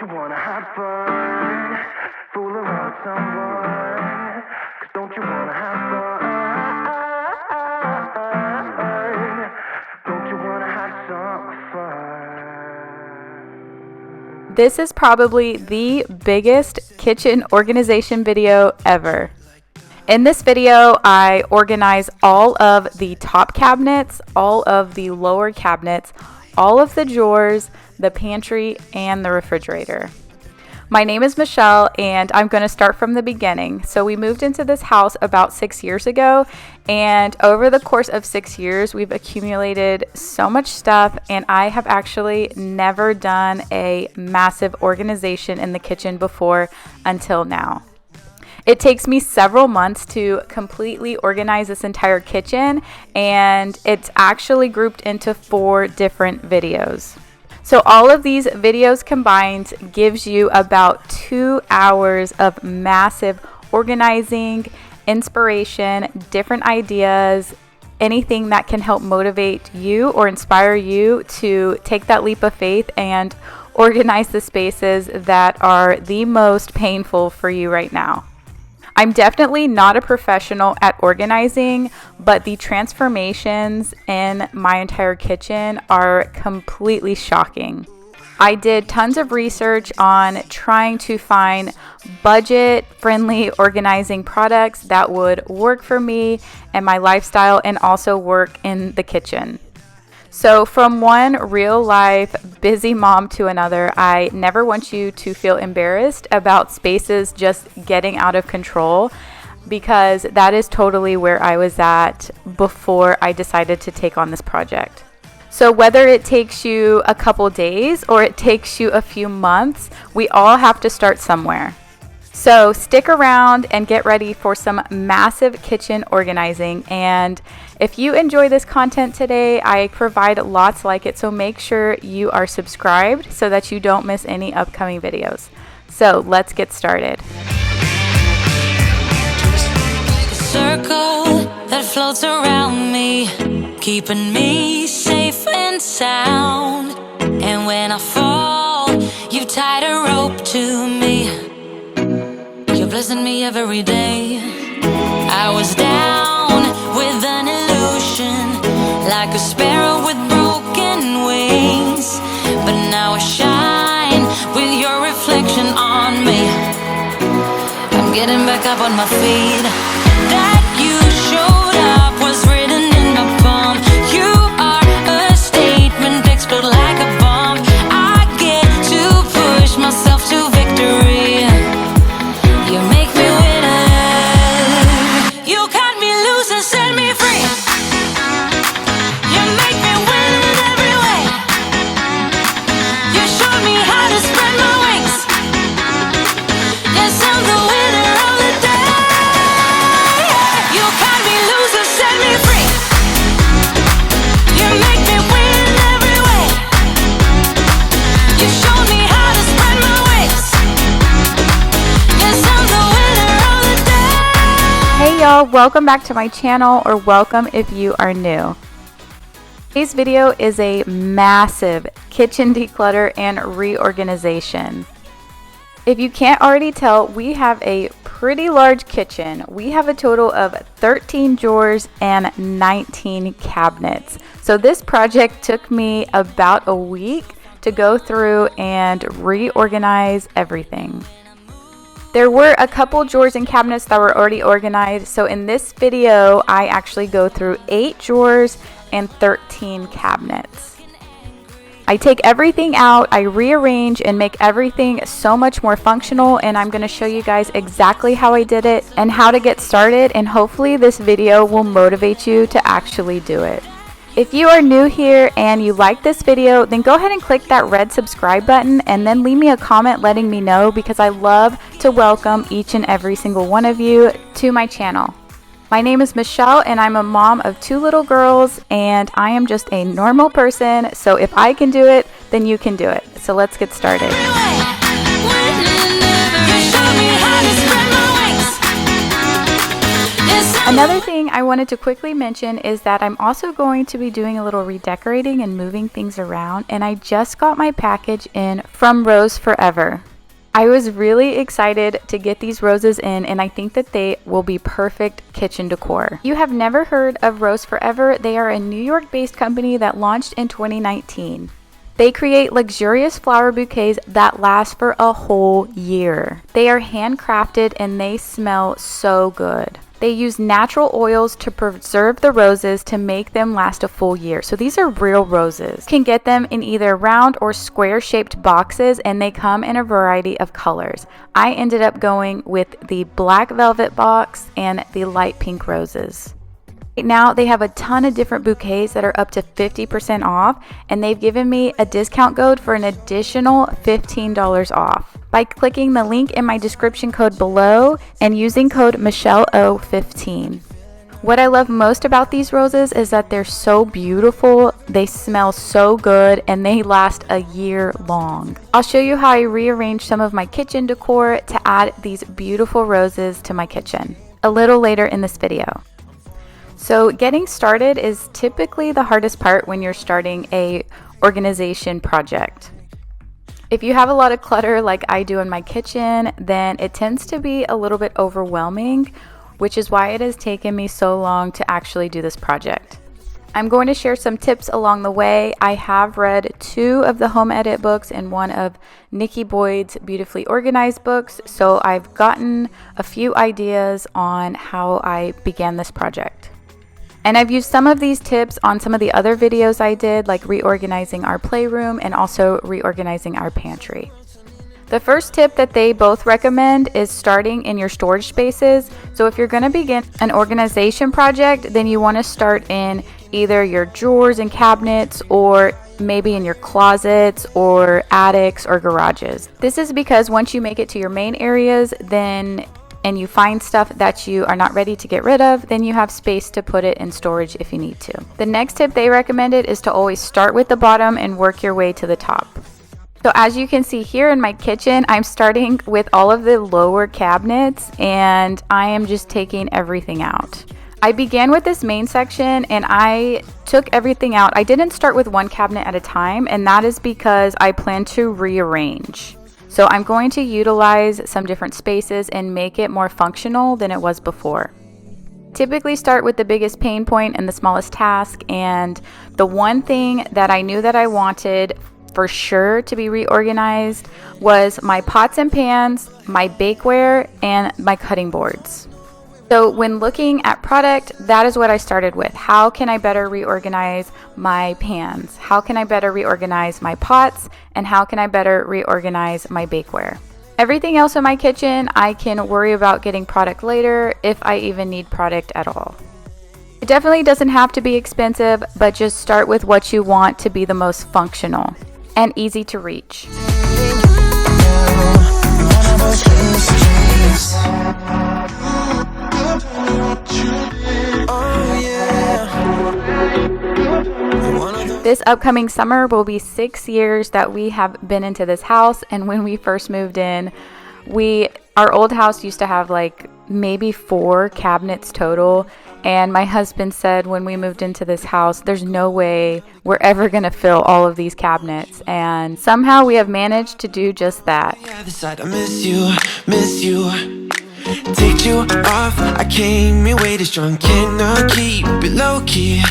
you wanna have fun? Fool around with someone. 'Cause don't you wanna have fun? Don't you wanna have some fun? This is probably the biggest kitchen organization video ever. In this video, I organize all of the top cabinets, all of the lower cabinets, all of the drawers, the pantry, and the refrigerator. My name is Michelle, and I'm going to start from the beginning. So we moved into this house about 6 years ago, and over the course of 6 years, we've accumulated so much stuff, and I have actually never done a massive organization in the kitchen before until now. It takes me several months to completely organize this entire kitchen, and it's actually grouped into 4 different videos. So all of these videos combined gives you about 2 hours of massive organizing, inspiration, different ideas, anything that can help motivate you or inspire you to take that leap of faith and organize the spaces that are the most painful for you right now. I'm definitely not a professional at organizing, but the transformations in my entire kitchen are completely shocking. I did tons of research on trying to find budget-friendly organizing products that would work for me and my lifestyle and also work in the kitchen. So from one real life busy mom to another, I never want you to feel embarrassed about spaces just getting out of control, because that is totally where I was at before I decided to take on this project. So whether it takes you a couple days or it takes you a few months, we all have to start somewhere. So stick around and get ready for some massive kitchen organizing. And if you enjoy this content today, I provide lots like it. So make sure you are subscribed so that you don't miss any upcoming videos. So let's get started. The circle that floats around me, keeping me safe and sound. And when I fall, you tied a rope to me. You're blessing me every day. I was down with an illusion, like a sparrow with broken wings. But now I shine with your reflection on me. I'm getting back up on my feet. That you showed up was written in my palm. You are a statement, explode like a bomb. I get to push myself to victory. You make me winner. You cut me loose and set me free. You make me win in every way. You showed me how to spread my wings. Yes, I'm the winner of the day. You cut me loose and set me free. You make me win in every way. You showed me how to spread my wings. Yes, I'm the winner of the day. Hey y'all, welcome back to my channel, or welcome if you are new. Today's video is a massive kitchen declutter and reorganization. If you can't already tell, we have a pretty large kitchen. We have a total of 13 drawers and 19 cabinets. So this project took me about a week to go through and reorganize everything. There were a couple drawers and cabinets that were already organized, so in this video I actually go through 8 drawers and 13 cabinets. I take everything out, I rearrange and make everything so much more functional, and I'm going to show you guys exactly how I did it and how to get started, and hopefully this video will motivate you to actually do it. If you are new here and you like this video, then go ahead and click that red subscribe button and then leave me a comment letting me know, because I love to welcome each and every single one of you to my channel. My name is Michelle, and I'm a mom of 2 little girls, and I am just a normal person. So if I can do it, then you can do it. So let's get started. Another thing I wanted to quickly mention is that I'm also going to be doing a little redecorating and moving things around, and I just got my package in from Rose Forever. I was really excited to get these roses in, and I think that they will be perfect kitchen decor. If you have never heard of Rose Forever, they are a New York-based company that launched in 2019. They create luxurious flower bouquets that last for a whole year. They are handcrafted and they smell so good. They use natural oils to preserve the roses to make them last a full year. So these are real roses. You can get them in either round or square shaped boxes, and they come in a variety of colors. I ended up going with the black velvet box and the light pink roses. Right now they have a ton of different bouquets that are up to 50% off, and they've given me a discount code for an additional $15 off by clicking the link in my description code below and using code MichelleO15. What I love most about these roses is that they're so beautiful, they smell so good, and they last a year long. I'll show you how I rearranged some of my kitchen decor to add these beautiful roses to my kitchen a little later in this video. So getting started is typically the hardest part when you're starting a organization project. If you have a lot of clutter like I do in my kitchen, then it tends to be a little bit overwhelming, which is why it has taken me so long to actually do this project. I'm going to share some tips along the way. I have read 2 of the home edit books and 1 of Nikki Boyd's Beautifully Organized books, so I've gotten a few ideas on how I began this project. And I've used some of these tips on some of the other videos I did, like reorganizing our playroom and also reorganizing our pantry. The first tip that they both recommend is starting in your storage spaces. So if you're going to begin an organization project, then you want to start in either your drawers and cabinets, or maybe in your closets or attics or garages. This is because once you make it to your main areas, and you find stuff that you are not ready to get rid of, then you have space to put it in storage if you need to. The next tip they recommended is to always start with the bottom and work your way to the top. So as you can see here in my kitchen, I'm starting with all of the lower cabinets, and I am just taking everything out. I began with this main section and I took everything out. I didn't start with one cabinet at a time, and that is because I plan to rearrange. So I'm going to utilize some different spaces and make it more functional than it was before. Typically start with the biggest pain point and the smallest task, and the one thing that I knew that I wanted for sure to be reorganized was my pots and pans, my bakeware, and my cutting boards. So when looking at product, that is what I started with. How can I better reorganize my pans? How can I better reorganize my pots? And how can I better reorganize my bakeware? Everything else in my kitchen, I can worry about getting product later if I even need product at all. It definitely doesn't have to be expensive, but just start with what you want to be the most functional and easy to reach. This upcoming summer will be 6 years that we have been into this house, and when we first moved in, our old house used to have like maybe 4 cabinets total, and my husband said when we moved into this house, there's no way we're ever going to fill all of these cabinets, and somehow we have managed to do just that. I miss you. Take you off, I came in way too strong, cannot keep it low key.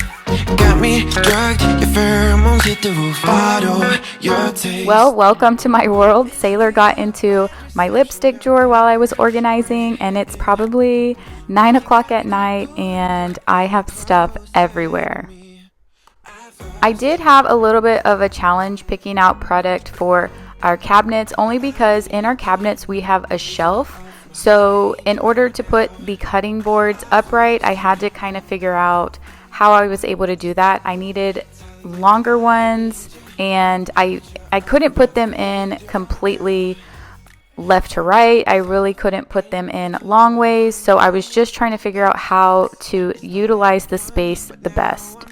Got me drugged, your pheromones hit the roof, auto, your taste. Well, welcome to my world. Sailor got into my lipstick drawer while I was organizing, and it's probably 9 o'clock at night, and I have stuff everywhere. I did have a little bit of a challenge picking out product for our cabinets, only because in our cabinets we have a shelf. So in order to put the cutting boards upright, I had to kind of figure out how I was able to do that. I needed longer ones, and I couldn't put them in completely left to right. I really couldn't put them in long ways, so I was just trying to figure out how to utilize the space the best.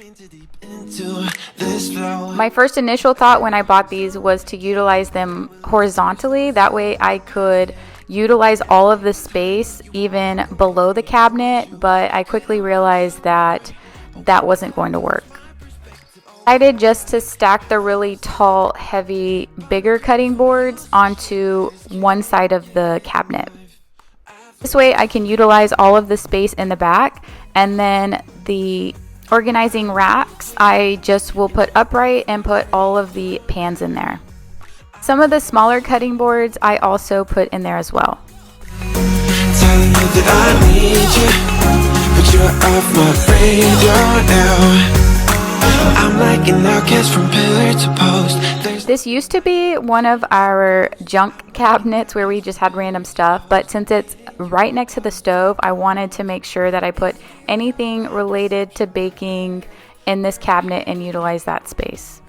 My first initial thought when I bought these was to utilize them horizontally. That way I could utilize all of the space even below the cabinet, but I quickly realized that that wasn't going to work. I decided just to stack the really tall, heavy, bigger cutting boards onto one side of the cabinet. This way I can utilize all of the space in the back, and then the organizing racks I just will put upright and put all of the pans in there. Some of the smaller cutting boards I also put in there as well. Telling you that I need you, but you're off my radar now. I'm like an outcast from pillar to post. This used to be one of our junk cabinets where we just had random stuff, but since it's right next to the stove, I wanted to make sure that I put anything related to baking in this cabinet and utilize that space.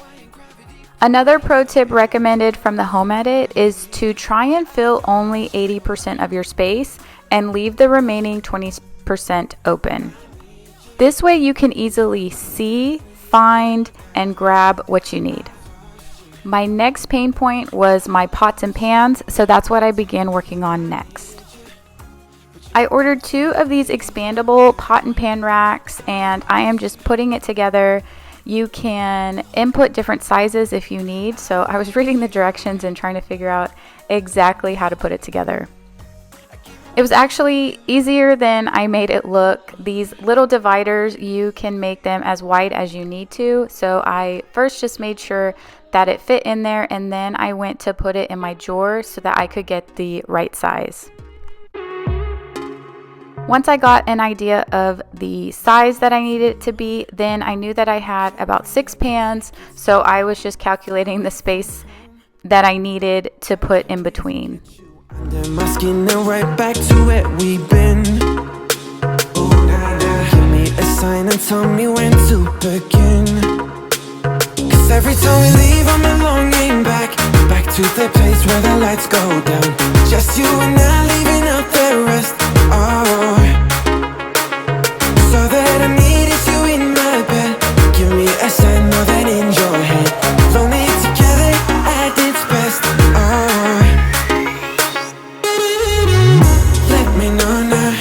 Another pro tip recommended from the Home Edit is to try and fill only 80% of your space and leave the remaining 20% open. This way you can easily see, find, and grab what you need. My next pain point was my pots and pans, so that's what I began working on next. I ordered 2 of these expandable pot and pan racks, and I am just putting it together. You can input different sizes if you need, so I was reading the directions and trying to figure out exactly how to put it together. It was actually easier than I made it look. These little dividers, you can make them as wide as you need to, so I first just made sure that it fit in there, and then I went to put it in my drawer so that I could get the right size. Once I got an idea of the size that I needed it to be, then I knew that I had about 6 pans, so I was just calculating the space that I needed to put in between. Under my skin and right back to where we've been. Oh, nah, nah. Give me a sign and tell me when to begin. Cause every time we leave I'm longing back to the place where the lights go down. Just you and I leaving out the rest. Oh, so that I need is you in my bed. Give me a sign more than in your head. Lonely together at its best. Oh, let me know now.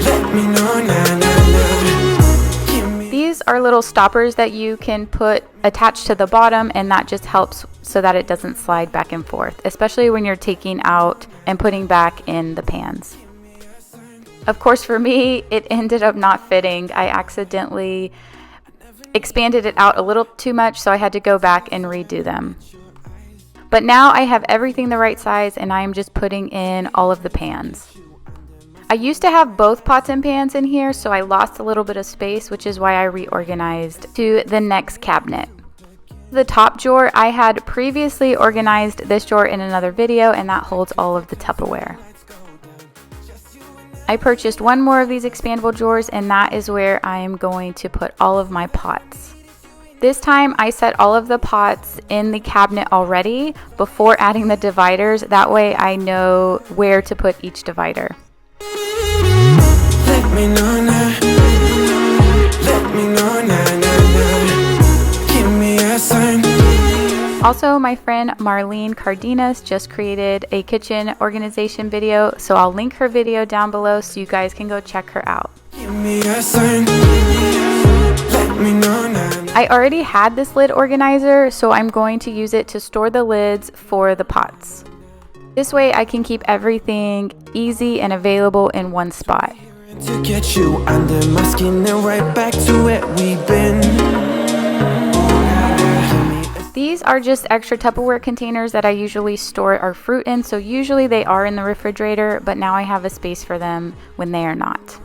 Let me know now, now. Give me. These are little stoppers that you can put attached to the bottom, and that just helps so that it doesn't slide back and forth, especially when you're taking out and putting back in the pans. Of course, for me, it ended up not fitting. I accidentally expanded it out a little too much, so I had to go back and redo them. But now I have everything the right size, and I am just putting in all of the pans. I used to have both pots and pans in here, so I lost a little bit of space, which is why I reorganized to the next cabinet. The top drawer, I had previously organized this drawer in another video, and that holds all of the Tupperware. I purchased one more of these expandable drawers, and that is where I am going to put all of my pots. This time I set all of the pots in the cabinet already before adding the dividers. That way I know where to put each divider. Let me know now. Let me know now, now. Give me a sign. Also, my friend Marlene Cardenas just created a kitchen organization video, so I'll link her video down below so you guys can go check her out. Give me a sign. Let me know now. I already had this lid organizer, so I'm going to use it to store the lids for the pots. This way I can keep everything easy and available in one spot. To get you under my skin and right back to where we've been. These are just extra Tupperware containers that I usually store our fruit in, so usually they are in the refrigerator, but now I have a space for them when they are not.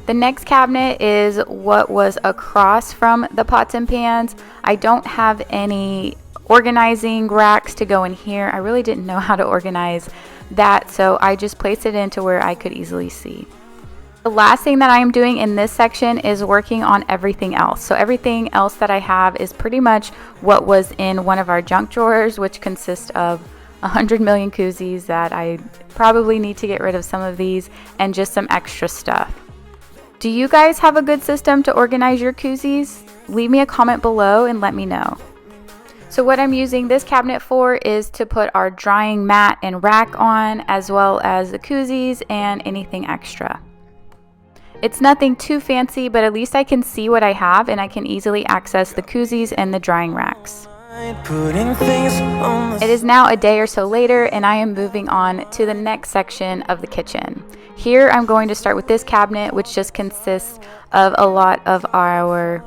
The next cabinet is what was across from the pots and pans. I don't have any organizing racks to go in here. I really didn't know how to organize that, so I just placed it into where I could easily see. The last thing that I am doing in this section is working on everything else. So everything else that I have is pretty much what was in one of our junk drawers, which consists of 100 million koozies that I probably need to get rid of some of these, and just some extra stuff. Do you guys have a good system to organize your koozies? Leave me a comment below and let me know. So what I'm using this cabinet for is to put our drying mat and rack on, as well as the koozies and anything extra. It's nothing too fancy, but at least I can see what I have and I can easily access the koozies and the drying racks. It is now a day or so later and I am moving on to the next section of the kitchen. Here I'm going to start with this cabinet, which just consists of a lot of our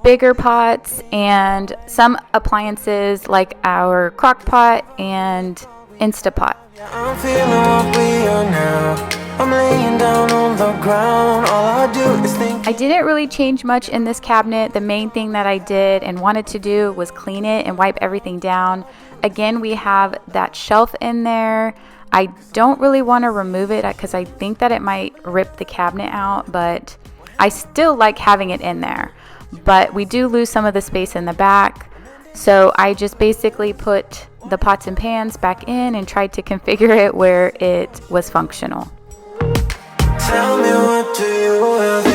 bigger pots and some appliances like our crock pot and Instapot. I'm feeling what we are now. I'm laying down on the ground. All I do is think. I didn't really change much in this cabinet. The main thing that I did and wanted to do was clean it and wipe everything down. Again, we have that shelf in there. I don't really want to remove it because I think that it might rip the cabinet out, but I still like having it in there. But we do lose some of the space in the back. So I just basically put the pots and pans back in and tried to configure it where it was functional. Tell me what do you have in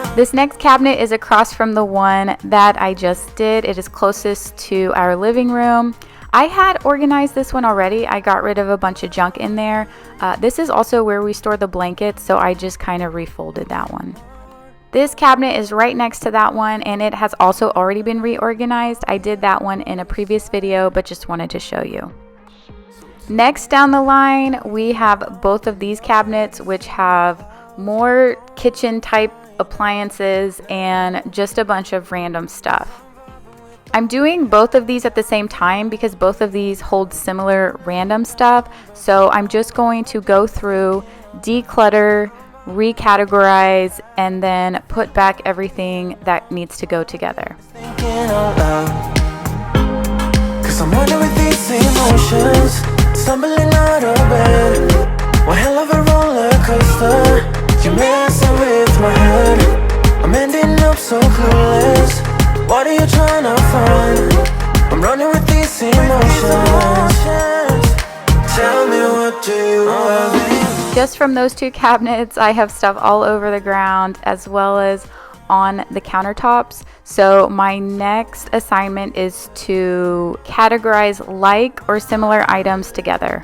mind? This next cabinet is across from the one that I just did. It is closest to our living room. I had organized this one already. I got rid of a bunch of junk in there. This is also where we store the blankets, so I just kind of refolded that one. This cabinet is right next to that one and it has also already been reorganized. I did that one in a previous video, but just wanted to show you. Next down the line, we have both of these cabinets, which have more kitchen type appliances and just a bunch of random stuff. I'm doing both of these at the same time because both of these hold similar random stuff. So I'm just going to go through, declutter, recategorize, and then put back everything that needs to go together. Thinking out loud. 'Cause I'm wondering with these emotions, stumbling out of bed. One hell of a roller coaster. You're messing with my head. I'm ending up so clueless. What are you trying to find? I'm running with these emotions. Tell me what do you have? Just from those two cabinets, I have stuff all over the ground as well as on the countertops. So my next assignment is to categorize like or similar items together.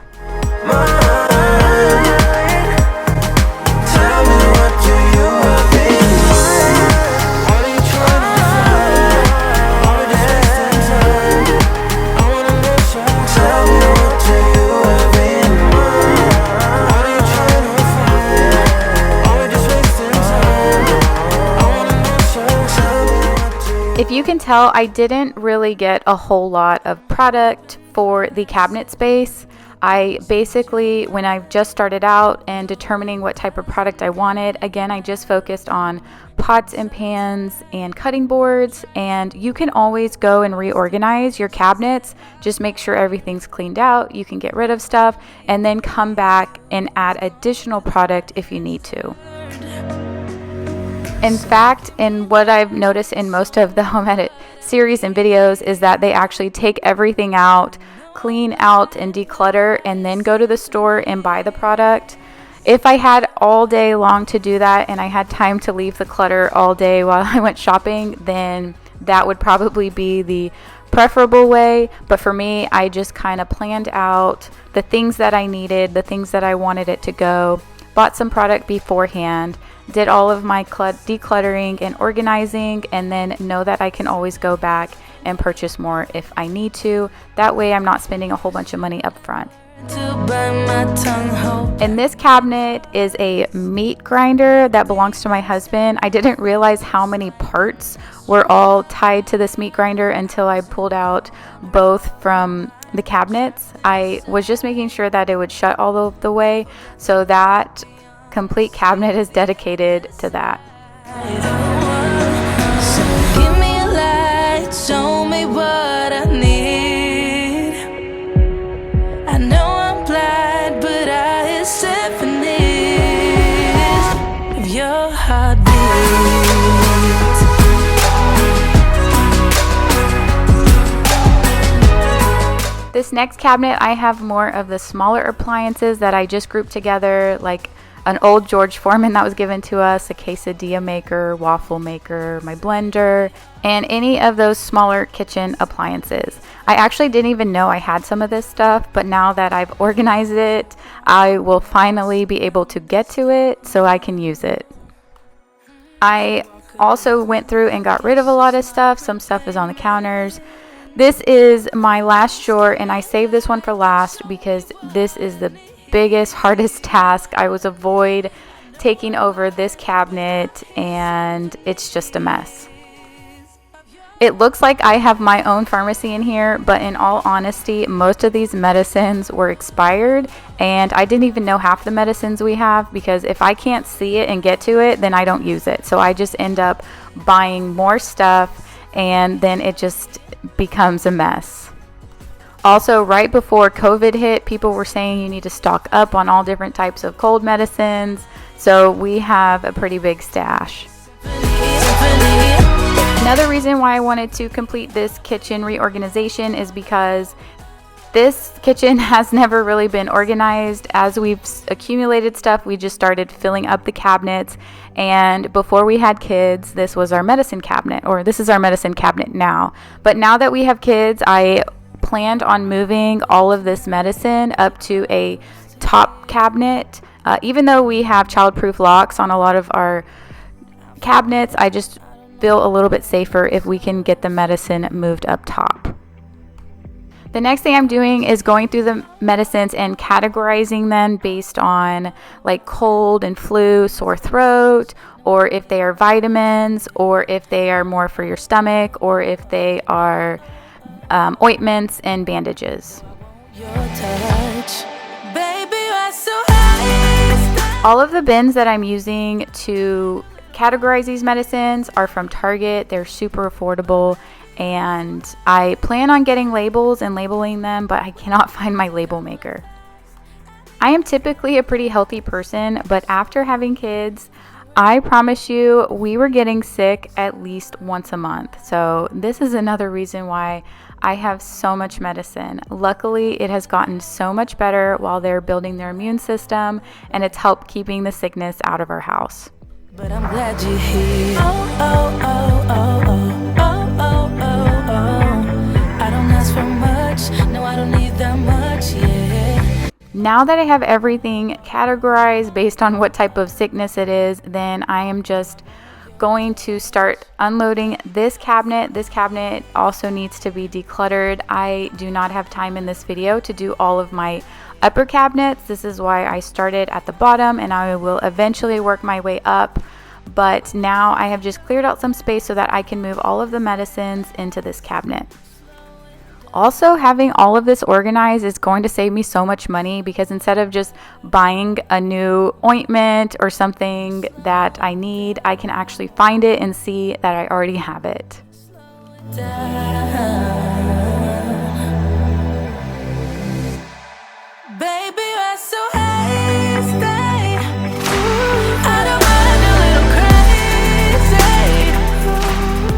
If you can tell, I didn't really get a whole lot of product for the cabinet space. I basically, when I just started out and determining what type of product I wanted, again, I just focused on pots and pans and cutting boards, and you can always go and reorganize your cabinets. Just make sure everything's cleaned out. You can get rid of stuff and then come back and add additional product if you need to. In fact, in what I've noticed in most of the home edit series and videos is that they actually take everything out, clean out and declutter, and then go to the store and buy the product. If I had all day long to do that and I had time to leave the clutter all day while I went shopping, then that would probably be the preferable way. But for me, I just kind of planned out the things that I needed, the things that I wanted it to go, bought some product beforehand, did all of my decluttering and organizing, and then know that I can always go back and purchase more if I need to. That way I'm not spending a whole bunch of money up front. And this cabinet is a meat grinder that belongs to my husband. I didn't realize how many parts were all tied to this meat grinder until I pulled out both from the cabinets. I was just making sure that it would shut all of the way, so that complete cabinet is dedicated to that. So give me a light, show me what I need. I know I'm blind, but I hear symphonies of your heartbeat. This next cabinet, I have more of the smaller appliances that I just grouped together, like an old George Foreman that was given to us, a quesadilla maker, waffle maker, my blender, and any of those smaller kitchen appliances. I actually didn't even know I had some of this stuff, but now that I've organized it, I will finally be able to get to it so I can use it. I also went through and got rid of a lot of stuff. Some stuff is on the counters. This is my last drawer, and I saved this one for last because this is the biggest, hardest task. I was avoid taking over this cabinet, and it's just a mess. It looks like I have my own pharmacy in here, but in all honesty, most of these medicines were expired, and I didn't even know half the medicines we have, because if I can't see it and get to it, then I don't use it. So I just end up buying more stuff, and then it just becomes a mess. Also, right before COVID hit, people were saying you need to stock up on all different types of cold medicines, so we have a pretty big stash. Another reason why I wanted to complete this kitchen reorganization is because this kitchen has never really been organized. As we've accumulated stuff, we just started filling up the cabinets, and before we had kids, this was our medicine cabinet, or this is our medicine cabinet now. But now that we have kids, I planned on moving all of this medicine up to a top cabinet. Even though we have childproof locks on a lot of our cabinets, I just feel a little bit safer if we can get the medicine moved up top. The next thing I'm doing is going through the medicines and categorizing them based on like cold and flu, sore throat, or if they are vitamins, or if they are more for your stomach, or if they are ointments and bandages. All of the bins that I'm using to categorize these medicines are from Target. They're super affordable, and I plan on getting labels and labeling them, but I cannot find my label maker. I am typically a pretty healthy person, but after having kids, I promise you, we were getting sick at least once a month. So this is another reason why I have so much medicine. Luckily, it has gotten so much better while they're building their immune system, and it's helped keeping the sickness out of our house. But I'm glad you're here. Oh, oh, oh, oh, oh, oh, oh, oh, oh. I don't ask for much. No, I don't need that much, yeah. Now that I have everything categorized based on what type of sickness it is, then I am just going to start unloading this cabinet. This cabinet also needs to be decluttered. I do not have time in this video to do all of my upper cabinets. This is why I started at the bottom, and I will eventually work my way up. But now I have just cleared out some space so that I can move all of the medicines into this cabinet. Also, having all of this organized is going to save me so much money, because instead of just buying a new ointment or something that I need, I can actually find it and see that I already have it.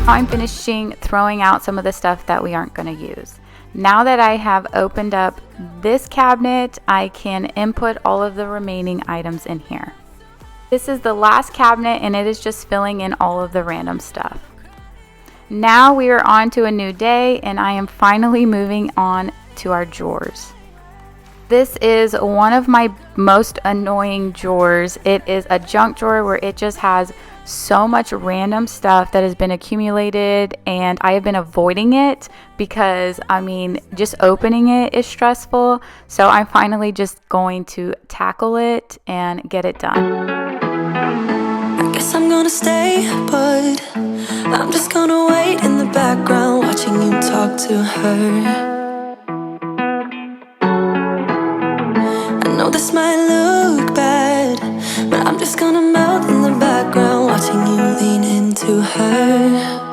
I'm finishing throwing out some of the stuff that we aren't going to use. Now that I have opened up this cabinet, I can input all of the remaining items in here. This is the last cabinet, and it is just filling in all of the random stuff. Now we are on to a new day, and I am finally moving on to our drawers. This is one of my most annoying drawers. It is a junk drawer where it just has so much random stuff that has been accumulated, and I have been avoiding it because, I mean, just opening it is stressful. So I'm finally just going to tackle it and get it done. I guess I'm gonna stay, but I'm just gonna wait in the background, watching you talk to her. I know this might look bad, but I'm just gonna melt in the background, watching you lean into her.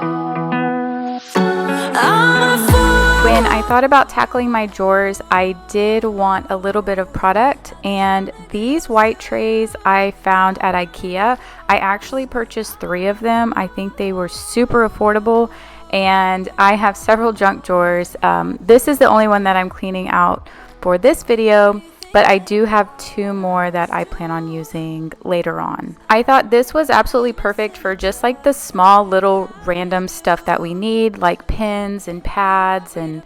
When I thought about tackling my drawers, I did want a little bit of product, and these white trays I found at IKEA. I actually purchased 3 of them. I think they were super affordable, and I have several junk drawers. This is the only one that I'm cleaning out for this video. but I do have 2 more that I plan on using later on. I thought this was absolutely perfect for just like the small little random stuff that we need, like pins and pads and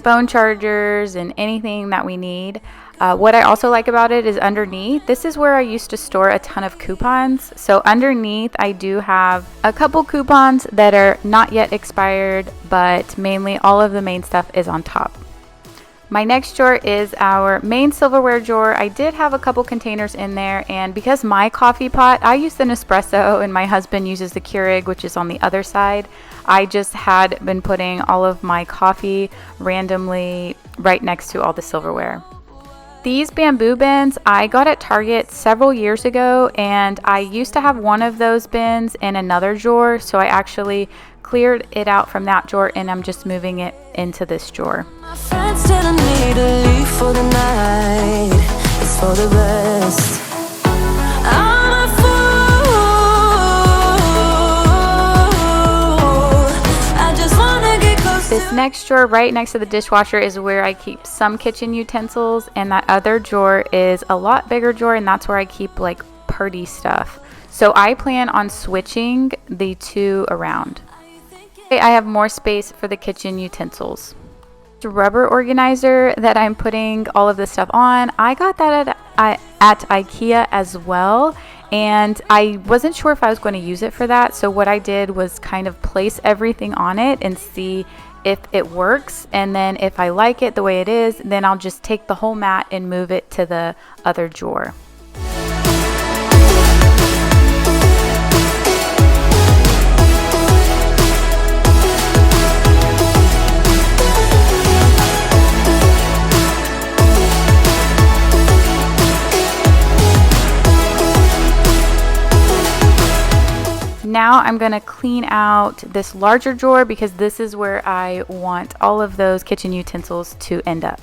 phone chargers and anything that we need. What I also like about it is underneath, this is where I used to store a ton of coupons. So underneath I do have a couple coupons that are not yet expired, but mainly all of the main stuff is on top. My next drawer is our main silverware drawer. I did have a couple containers in there, and because my coffee pot, I use the Nespresso and my husband uses the Keurig, which is on the other side, I just had been putting all of my coffee randomly right next to all the silverware. These bamboo bins I got at Target several years ago, and I used to have one of those bins in another drawer, so I actually cleared it out from that drawer and I'm just moving it into this drawer. My friends telling me to leave for the night. It's for the best. I'm a fool. I just wanna get close. This next drawer right next to the dishwasher is where I keep some kitchen utensils, and that other drawer is a lot bigger drawer, and that's where I keep like party stuff. So I plan on switching the 2 around. I have more space for the kitchen utensils. The rubber organizer that I'm putting all of this stuff on, I got that at IKEA as well, and I wasn't sure if I was going to use it for that, so what I did was kind of place everything on it and see if it works, and then if I like it the way it is, then I'll just take the whole mat and move it to the other drawer. Now I'm going to clean out this larger drawer because this is where I want all of those kitchen utensils to end up.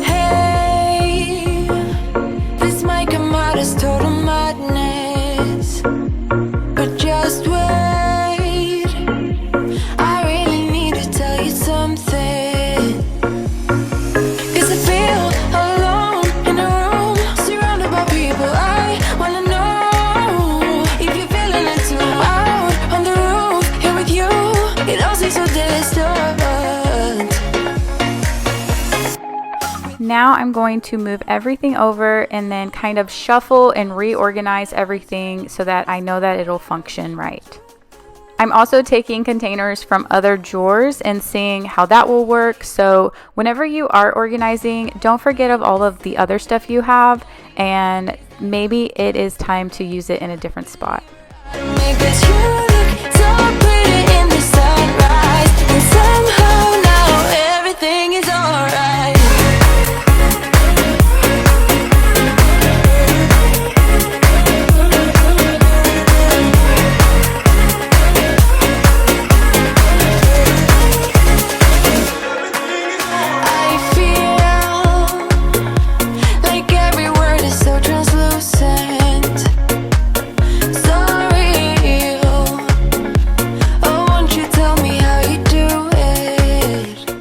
Hey, this might come out as total madness, but just wait. I really need to tell you something. Now I'm going to move everything over and then kind of shuffle and reorganize everything so that I know that it'll function right. I'm also taking containers from other drawers and seeing how that will work. So whenever you are organizing, don't forget of all of the other stuff you have, and maybe it is time to use it in a different spot.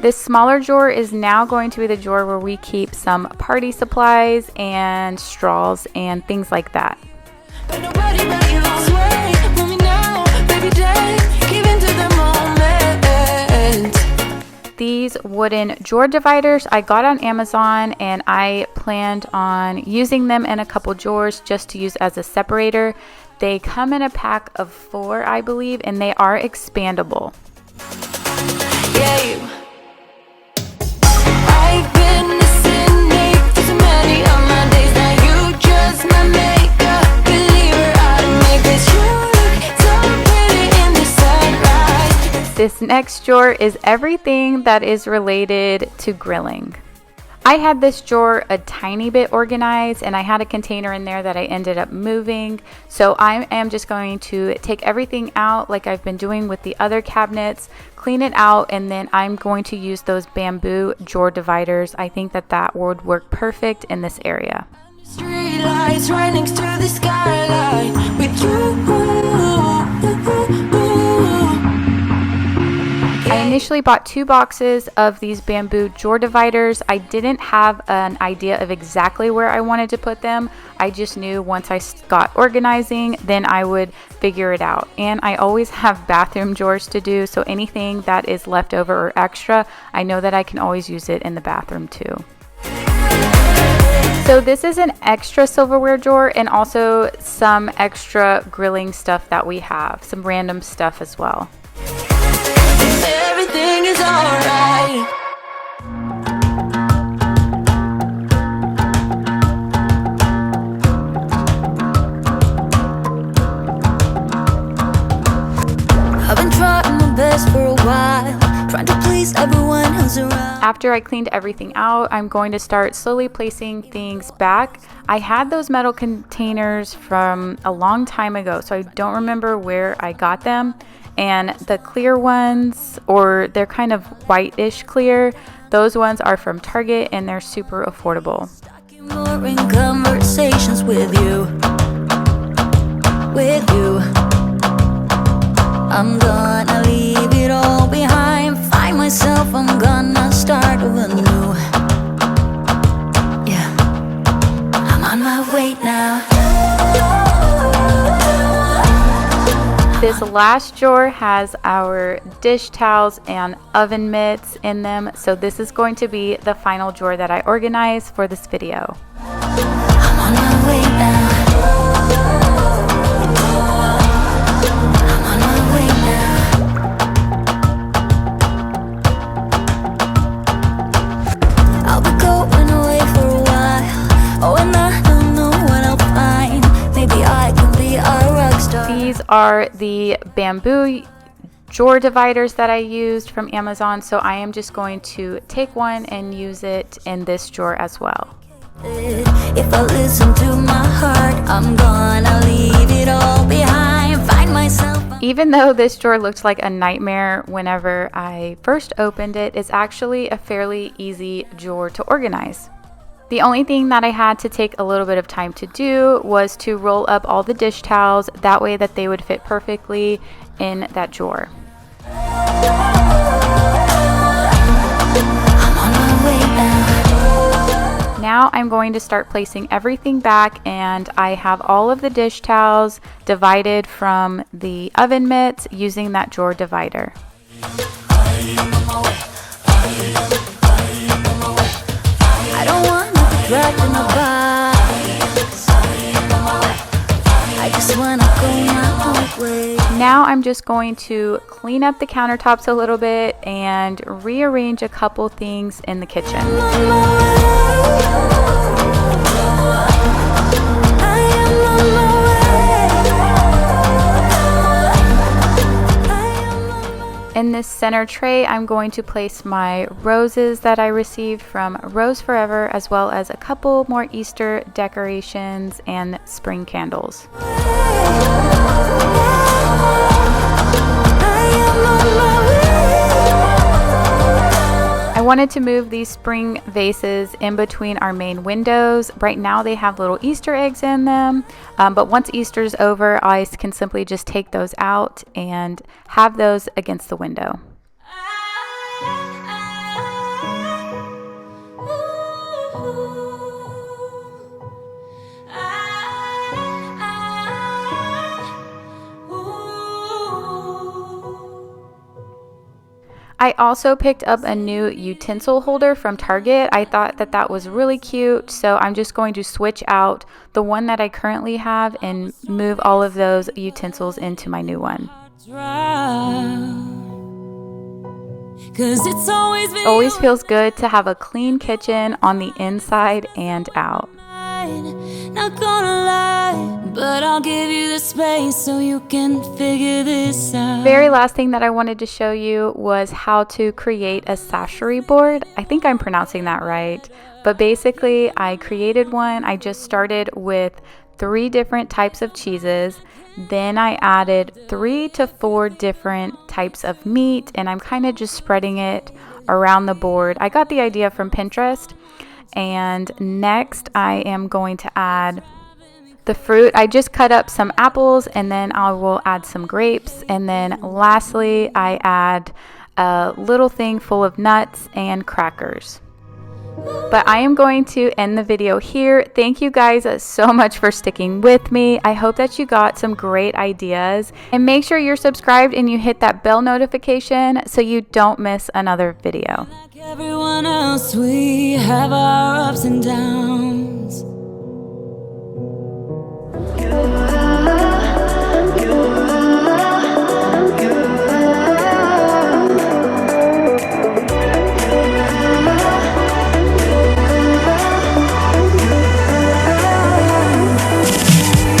This smaller drawer is now going to be the drawer where we keep some party supplies and straws and things like that. These wooden drawer dividers I got on Amazon, and I planned on using them in a couple drawers just to use as a separator. They come in a pack of 4, I believe, and they are expandable. Yeah. I've been listening to so many of my days. Now you just my makeup believer. How to make this you look so pretty in the sunrise. This next drawer is everything that is related to grilling. I had this drawer a tiny bit organized, and I had a container in there that I ended up moving. So I am just going to take everything out like I've been doing with the other cabinets, clean it out, and then I'm going to use those bamboo drawer dividers. I think that that would work perfect in this area. Street lights right next to the skyline. We I initially bought 2 boxes of these bamboo drawer dividers. I didn't have an idea of exactly where I wanted to put them. I just knew once I got organizing, then I would figure it out. And I always have bathroom drawers to do, so anything that is left over or extra, I know that I can always use it in the bathroom too. So this is an extra silverware drawer and also some extra grilling stuff that we have, some random stuff as well. Everything is alright. I've been trying my best for a while, trying to please everyone who's around. After I cleaned everything out, I'm going to start slowly placing things back. I had those metal containers from a long time ago, so I don't remember where I got them. And the clear ones, or they're kind of whitish clear, those ones are from Target and they're super affordable. Documenting conversations with you. I'm gonna leave it all behind, find myself, I'm gonna start over new. Yeah, I'm on my way now. This last drawer has our dish towels and oven mitts in them, so this is going to be the final drawer that I organize for this video. I'm on my way now. I'm on my way now. I'll be going away for a while. Oh, and I don't know what I'll find. Maybe I can be a rock star. These are the bamboo drawer dividers that I used from Amazon, so I am just going to take one and use it in this drawer as well. If I listen to my heart, I'm gonna leave it all behind, find myself. Even though this drawer looked like a nightmare whenever I first opened it, it's actually a fairly easy drawer to organize. The only thing that I had to take a little bit of time to do was to roll up all the dish towels, that way that they would fit perfectly in that drawer. Now I'm going to start placing everything back, and I have all of the dish towels divided from the oven mitts using that drawer divider. I don't want dragged in a box. I just wanna go my own way. Now I'm just going to clean up the countertops a little bit and rearrange a couple things in the kitchen. In this center tray, I'm going to place my roses that I received from Rose Forever, as well as a couple more Easter decorations and spring candles. I wanted to move these spring vases in between our main windows. Right now they have little Easter eggs in them, but once Easter's over, I can simply just take those out and have those against the window. I also picked up a new utensil holder from Target. I thought that that was really cute, so I'm just going to switch out the one that I currently have and move all of those utensils into my new one. Always feels good to have a clean kitchen on the inside and out. Not gonna lie, but I'll give you the space so you can figure this out. Very last thing that I wanted to show you was how to create a sashery board. I think I'm pronouncing that right, but basically I created one. I just started with 3 different types of cheeses. Then I added 3 to 4 different types of meat, and I'm kind of just spreading it around the board. I got the idea from Pinterest. And next I am going to add The fruit, I just cut up some apples and then I will add some grapes. And then lastly, I add a little thing full of nuts and crackers. But I am going to end the video here. Thank you guys so much for sticking with me. I hope that you got some great ideas. And make sure you're subscribed and you hit that bell notification so you don't miss another video. Like everyone else, we have our ups and downs.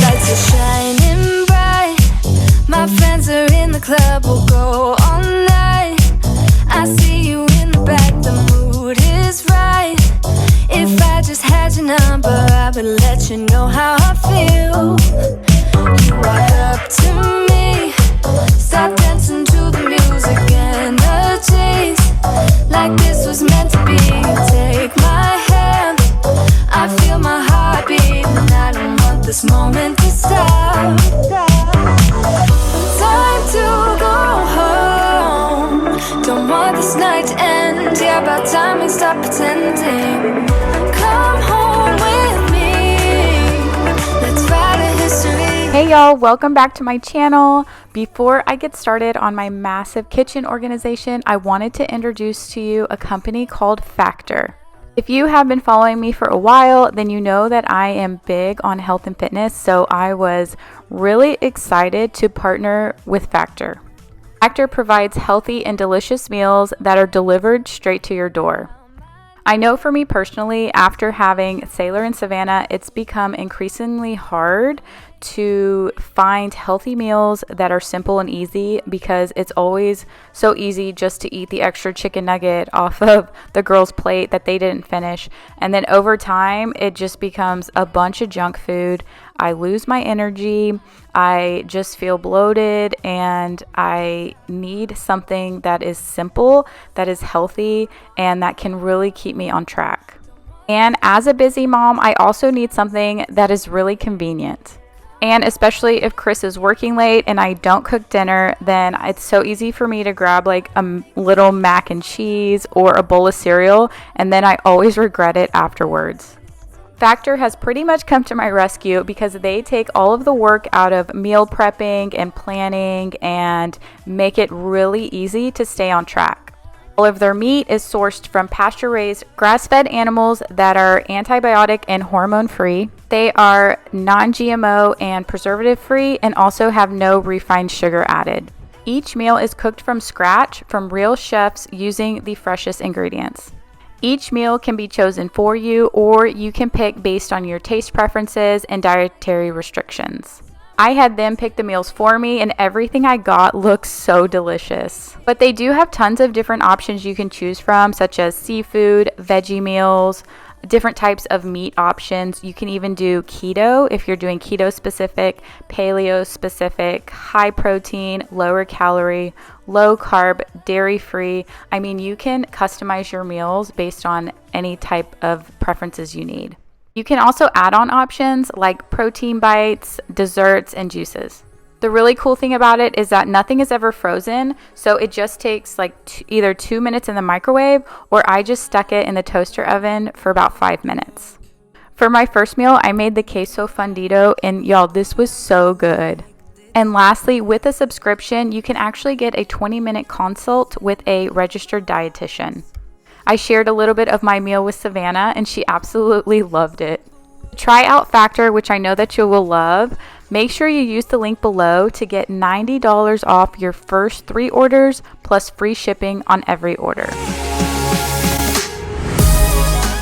Lights are shining bright. My friends are in the club, we'll go all night. I see you in the back, the mood is right. If I just had your number, I would let you know how I feel. You walk up to me, start dancing to the music, energies like this was meant to be. Take my hand, I feel my heart beat, and I don't want this moment to stop. Time to go home, don't want this night to end. Yeah, about time we stop pretending. Come home with me, let's write a history. Hey y'all, welcome back to my channel. Before I get started on my massive kitchen organization, I wanted to introduce to you a company called Factor. If you have been following me for a while, then you know that I am big on health and fitness, so I was really excited to partner with Factor. Factor provides healthy and delicious meals that are delivered straight to your door. I know for me personally, after having Sailor and Savannah, it's become increasingly hard to find healthy meals that are simple and easy, because it's always so easy just to eat the extra chicken nugget off of the girls' plate that they didn't finish. And then over time, it just becomes a bunch of junk food. I lose my energy. I just feel bloated, and I need something that is simple, that is healthy, and that can really keep me on track. And as a busy mom, I also need something that is really convenient. And especially if Chris is working late and I don't cook dinner, then it's so easy for me to grab like a little mac and cheese or a bowl of cereal, and then I always regret it afterwards. Factor has pretty much come to my rescue because they take all of the work out of meal prepping and planning and make it really easy to stay on track. All of their meat is sourced from pasture-raised, grass-fed animals that are antibiotic and hormone-free. They are non-GMO and preservative-free, and also have no refined sugar added. Each meal is cooked from scratch from real chefs using the freshest ingredients. Each meal can be chosen for you, or you can pick based on your taste preferences and dietary restrictions. I had them pick the meals for me, and everything I got looks so delicious. But they do have tons of different options you can choose from, such as seafood, veggie meals, different types of meat options. You can even do keto if you're doing keto specific, paleo specific, high protein, lower calorie, low carb, dairy free. I mean, you can customize your meals based on any type of preferences you need. You can also add on options like protein bites, desserts, and juices. The really cool thing about it is that nothing is ever frozen, so it just takes like either 2 minutes in the microwave, or I just stuck it in the toaster oven for about 5 minutes. For my first meal, I made the queso fundido, and y'all, this was so good. And lastly, with a subscription, you can actually get a 20-minute consult with a registered dietitian. I shared a little bit of my meal with Savannah, and she absolutely loved it. Try out Factor, which I know that you will love. Make sure you use the link below to get $90 off your first 3 orders, plus free shipping on every order.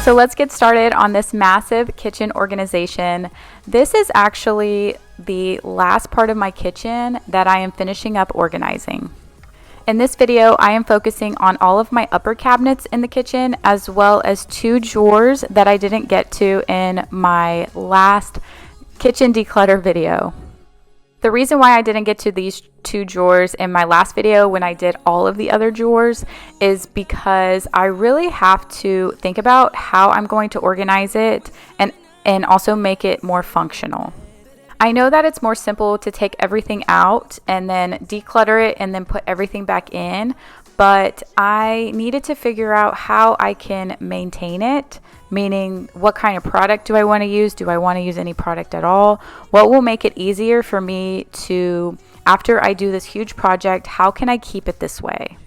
So let's get started on this massive kitchen organization. This is actually the last part of my kitchen that I am finishing up organizing. In this video, I am focusing on all of my upper cabinets in the kitchen, as well as 2 drawers that I didn't get to in my last kitchen declutter video. The reason why I didn't get to these 2 drawers in my last video when I did all of the other drawers is because I really have to think about how I'm going to organize it and also make it more functional. I know that it's more simple to take everything out and then declutter it and then put everything back in, but I needed to figure out how I can maintain it, meaning what kind of product do I want to use? Do I want to use any product at all? What will make it easier for me to, after I do this huge project, how can I keep it this way?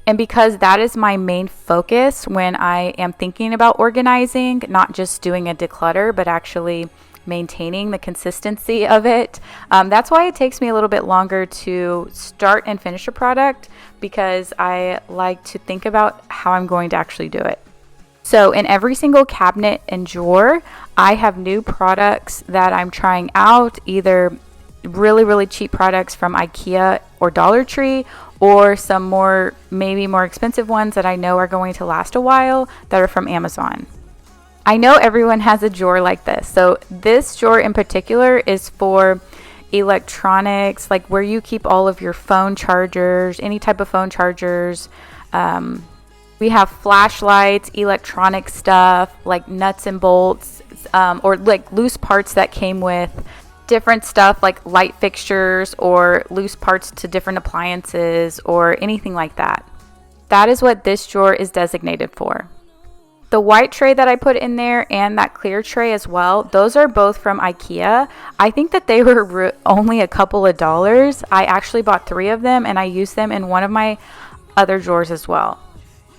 And because that is my main focus when I am thinking about organizing, not just doing a declutter, but actually maintaining the consistency of it. That's why it takes me a little bit longer to start and finish a product, because I like to think about how I'm going to actually do it. So in every single cabinet and drawer, I have new products that I'm trying out, either really, really cheap products from IKEA or Dollar Tree, or some maybe more expensive ones that I know are going to last a while that are from Amazon. I know everyone has a drawer like this. So this drawer in particular is for electronics, like where you keep all of your phone chargers, any type of phone chargers. We have flashlights, electronic stuff, like nuts and bolts, or like loose parts that came with different stuff like light fixtures or loose parts to different appliances or anything like that. That is what this drawer is designated for. The white tray that I put in there and that clear tray as well, those are both from IKEA. I think that they were only a couple of dollars. I actually bought 3 of them and I used them in one of my other drawers as well.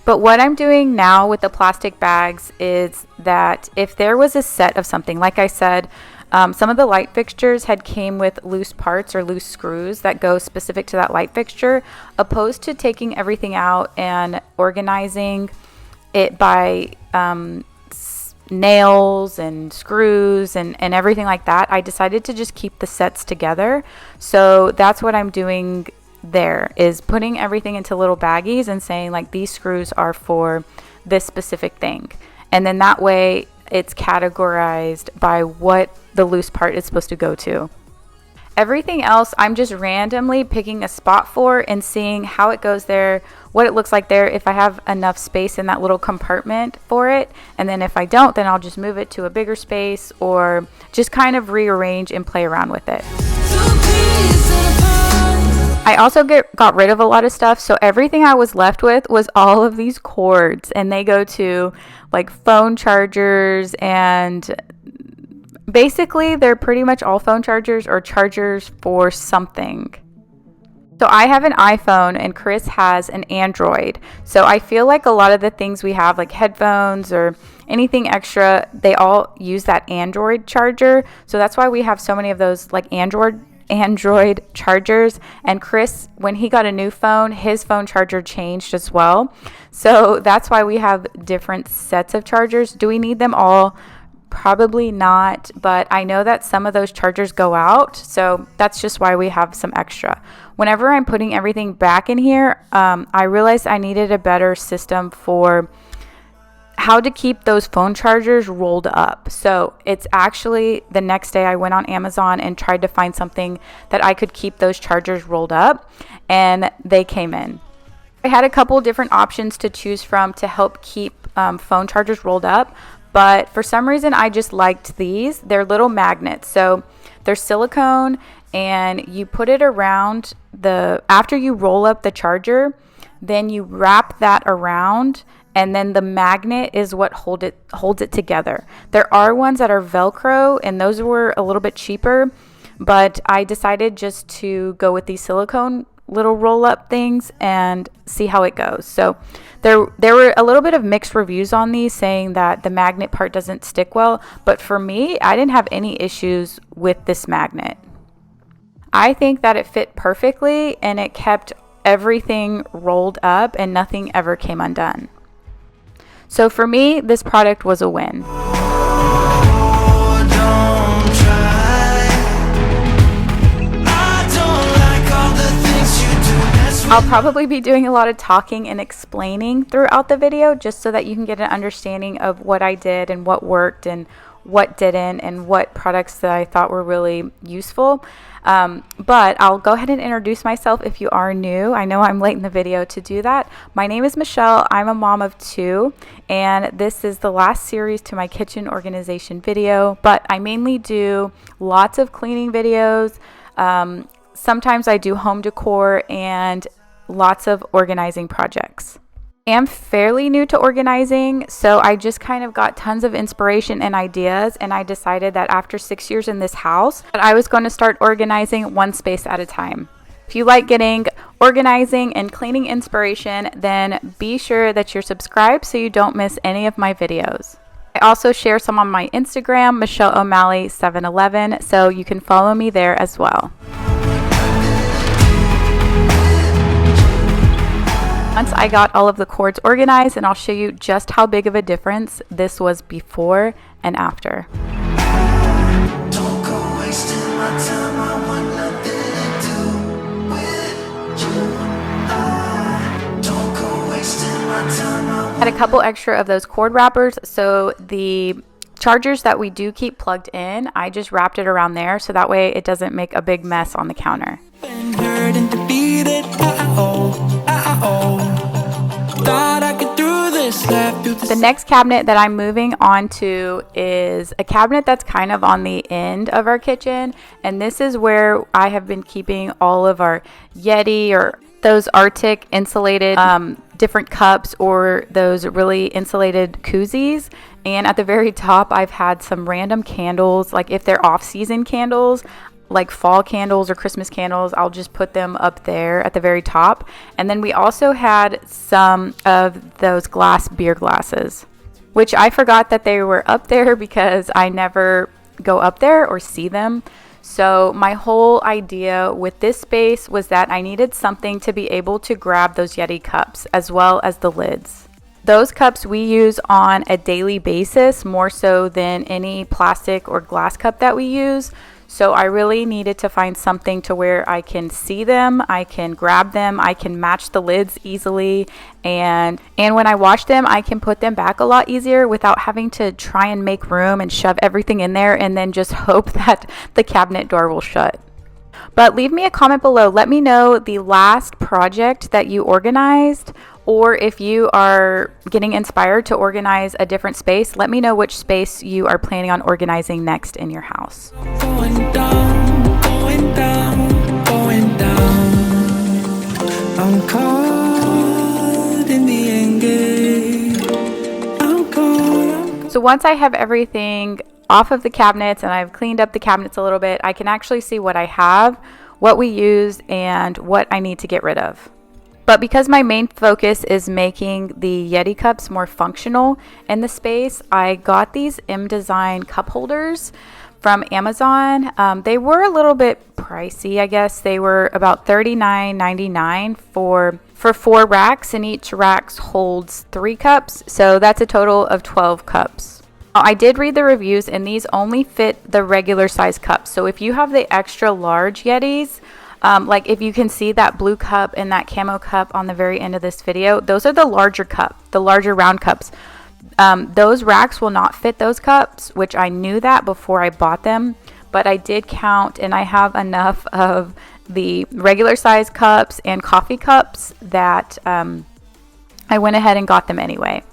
But what I'm doing now with the plastic bags is that if there was a set of something, like I said, some of the light fixtures had came with loose parts or loose screws that go specific to that light fixture, opposed to taking everything out and organizing it by nails and screws and everything like that. I decided to just keep the sets together. So that's what I'm doing there, is putting everything into little baggies and saying like these screws are for this specific thing. And then that way it's categorized by what the loose part is supposed to go to. Everything else I'm just randomly picking a spot for and seeing how it goes there, what it looks like there, if I have enough space in that little compartment for it. And then if I don't, then I'll just move it to a bigger space or just kind of rearrange and play around with it. I also got rid of a lot of stuff, so everything I was left with was all of these cords, and they go to like phone chargers, and basically they're pretty much all phone chargers or chargers for something. So I have an iPhone and Chris has an Android. So I feel like a lot of the things we have, like headphones or anything extra, they all use that Android charger. So that's why we have so many of those like Android chargers. And Chris, when he got a new phone, his phone charger changed as well. So that's why we have different sets of chargers. Do we need them all? Probably not, but I know that some of those chargers go out, so that's just why we have some extra. Whenever I'm putting everything back in here, I realized I needed a better system for how to keep those phone chargers rolled up. So it's actually the next day I went on Amazon and tried to find something that I could keep those chargers rolled up, and they came in. I had a couple different options to choose from to help keep phone chargers rolled up, but for some reason I just liked these. They're little magnets, so they're silicone, and you put it around after you roll up the charger, then you wrap that around, and then the magnet is what holds it together. There are ones that are Velcro, and those were a little bit cheaper, but I decided just to go with these silicone little roll-up things and see how it goes. So there were a little bit of mixed reviews on these, saying that the magnet part doesn't stick well, but for me, I didn't have any issues with this magnet. I think that it fit perfectly, and it kept everything rolled up and nothing ever came undone. So for me, this product was a win. I'll probably be doing a lot of talking and explaining throughout the video, just so that you can get an understanding of what I did and what worked and what didn't, and what products that I thought were really useful. But I'll go ahead and introduce myself if you are new. I know I'm late in the video to do that. My name is Michelle. I'm a mom of 2, and this is the last series to my kitchen organization video, but I mainly do lots of cleaning videos. Sometimes I do home decor and lots of organizing projects. I'm fairly new to organizing, so I just kind of got tons of inspiration and ideas, and I decided that after 6 years in this house that I was going to start organizing one space at a time. If you like getting organizing and cleaning inspiration, then be sure that you're subscribed so you don't miss any of my videos. I also share some on my Instagram, Michelle O'Malley 711, so you can follow me there as well. Once I got all of the cords organized, and I'll show you just how big of a difference this was before and after. Don't go wasting my time, I want nothing to do with you. Don't go wasting my time, I Had a couple extra of those cord wrappers, so the chargers that we do keep plugged in, I just wrapped it around there so that way it doesn't make a big mess on the counter. been hurt and defeated. Thought I could do this, laugh through The next cabinet that I'm moving on to is a cabinet that's kind of on the end of our kitchen, and this is where I have been keeping all of our Yeti or those Arctic insulated different cups, or those really insulated koozies. And at the very top I've had some random candles, like if they're off-season candles, like fall candles or Christmas candles, I'll just put them up there at the very top. And then we also had some of those glass beer glasses, which I forgot that they were up there because I never go up there or see them. So my whole idea with this space was that I needed something to be able to grab those Yeti cups as well as the lids. Those cups we use on a daily basis, more so than any plastic or glass cup that we use. So I really needed to find something to where I can see them, I can grab them, I can match the lids easily, and when I wash them, I can put them back a lot easier without having to try and make room and shove everything in there and then just hope that the cabinet door will shut. But leave me a comment below. Let me know the last project that you organized, or if you are getting inspired to organize a different space, let me know which space you are planning on organizing next in your house. going down, going down, going down. I'm caught in the end game. I'm caught. So once I have everything off of the cabinets and I've cleaned up the cabinets a little bit, I can actually see what I have, what we use, and what I need to get rid of. But because my main focus is making the Yeti cups more functional in the space, I got these M-Design cup holders from Amazon. They were a little bit pricey, I guess. They were about $39.99 for 4 racks, and each rack holds 3 cups. So that's a total of 12 cups. I did read the reviews, and these only fit the regular size cups. So if you have the extra large Yetis, like if you can see that blue cup and that camo cup on the very end of this video, those are the larger cup, the larger round cups. Those racks will not fit those cups, which I knew that before I bought them, but I did count and I have enough of the regular size cups and coffee cups that I went ahead and got them anyway.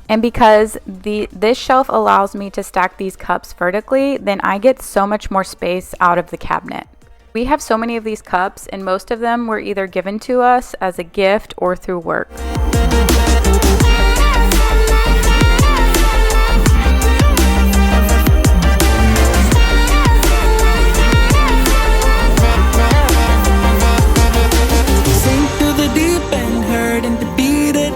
And because this shelf allows me to stack these cups vertically, then I get so much more space out of the cabinet. We have so many of these cups, and most of them were either given to us as a gift or through work. Sink to the deep end, hurt and defeated.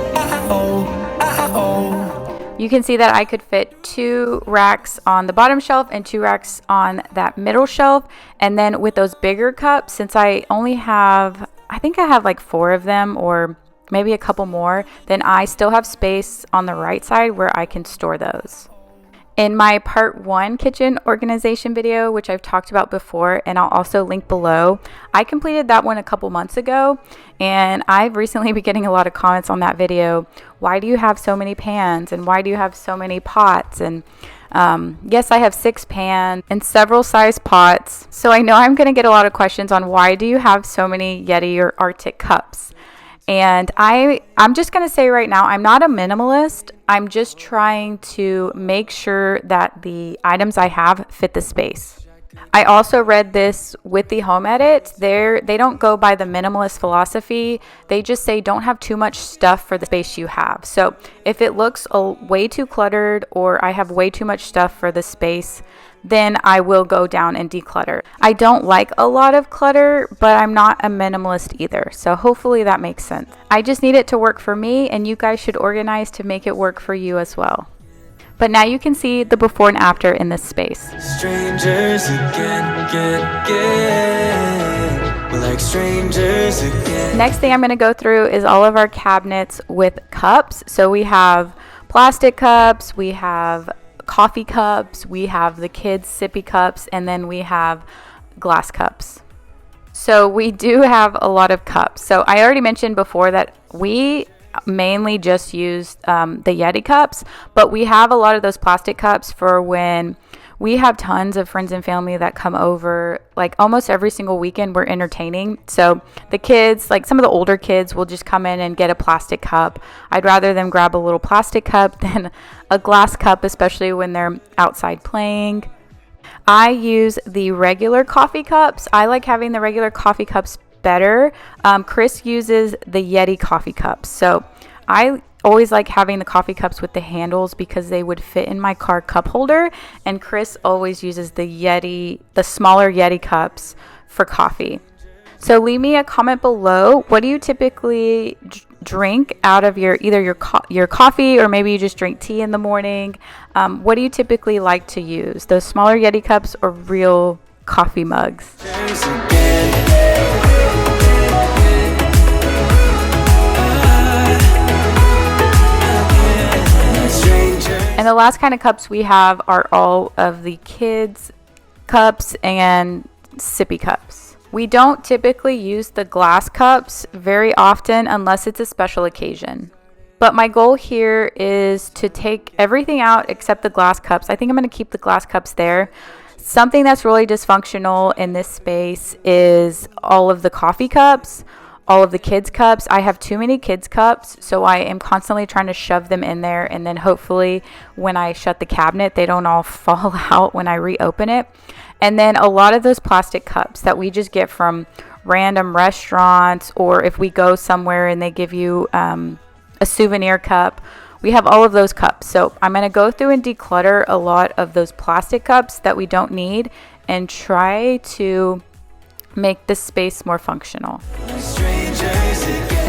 You can see that I could fit 2 racks on the bottom shelf and 2 racks on that middle shelf. And then with those bigger cups, since I only have, I think I have like 4 of them or maybe a couple more, then I still have space on the right side where I can store those. In my part 1 kitchen organization video, which I've talked about before, and I'll also link below, I completed that one a couple months ago, and I've recently been getting a lot of comments on that video. Why do you have so many pans, and why do you have so many pots? And Yes, I have 6 pans and several size pots. So I know I'm going to get a lot of questions on why do you have so many Yeti or Arctic cups? And I'm just going to say right now, I'm not a minimalist. I'm just trying to make sure that the items I have fit the space. I also read this with the home edit. They don't go by the minimalist philosophy. They just say don't have too much stuff for the space you have. So if it looks way too cluttered or I have way too much stuff for the space, then I will go down and declutter. I don't like a lot of clutter, but I'm not a minimalist either. So hopefully that makes sense. I just need it to work for me, and you guys should organize to make it work for you as well. But now you can see the before and after in this space. Strangers again, we're like strangers again. Next thing I'm going to go through is all of our cabinets with cups. So we have plastic cups, we have coffee cups, we have the kids' sippy cups, and then we have glass cups. So we do have a lot of cups. So I already mentioned before that we mainly just use the Yeti cups, but we have a lot of those plastic cups for when we have tons of friends and family that come over. Like almost every single weekend we're entertaining, so the kids, like some of the older kids, will just come in and get a plastic cup. I'd rather them grab a little plastic cup than a glass cup, especially when they're outside playing. I use the regular coffee cups. I like having the regular coffee cups better. Chris uses the Yeti coffee cups. So I always like having the coffee cups with the handles because they would fit in my car cup holder. And Chris always uses the smaller Yeti cups for coffee. So leave me a comment below. What do you typically drink out of either your coffee, or maybe you just drink tea in the morning? What do you typically like to use? Those smaller Yeti cups or real coffee mugs? And the last kind of cups we have are all of the kids' cups and sippy cups. We don't typically use the glass cups very often unless it's a special occasion. But my goal here is to take everything out except the glass cups. I think I'm going to keep the glass cups there. Something that's really dysfunctional in this space is all of the coffee cups, all of the kids' cups. I have too many kids' cups, so I am constantly trying to shove them in there, and then hopefully when I shut the cabinet, they don't all fall out when I reopen it. And then a lot of those plastic cups that we just get from random restaurants, or if we go somewhere and they give you a souvenir cup, we have all of those cups. So I'm going to go through and declutter a lot of those plastic cups that we don't need and try to make this space more functional.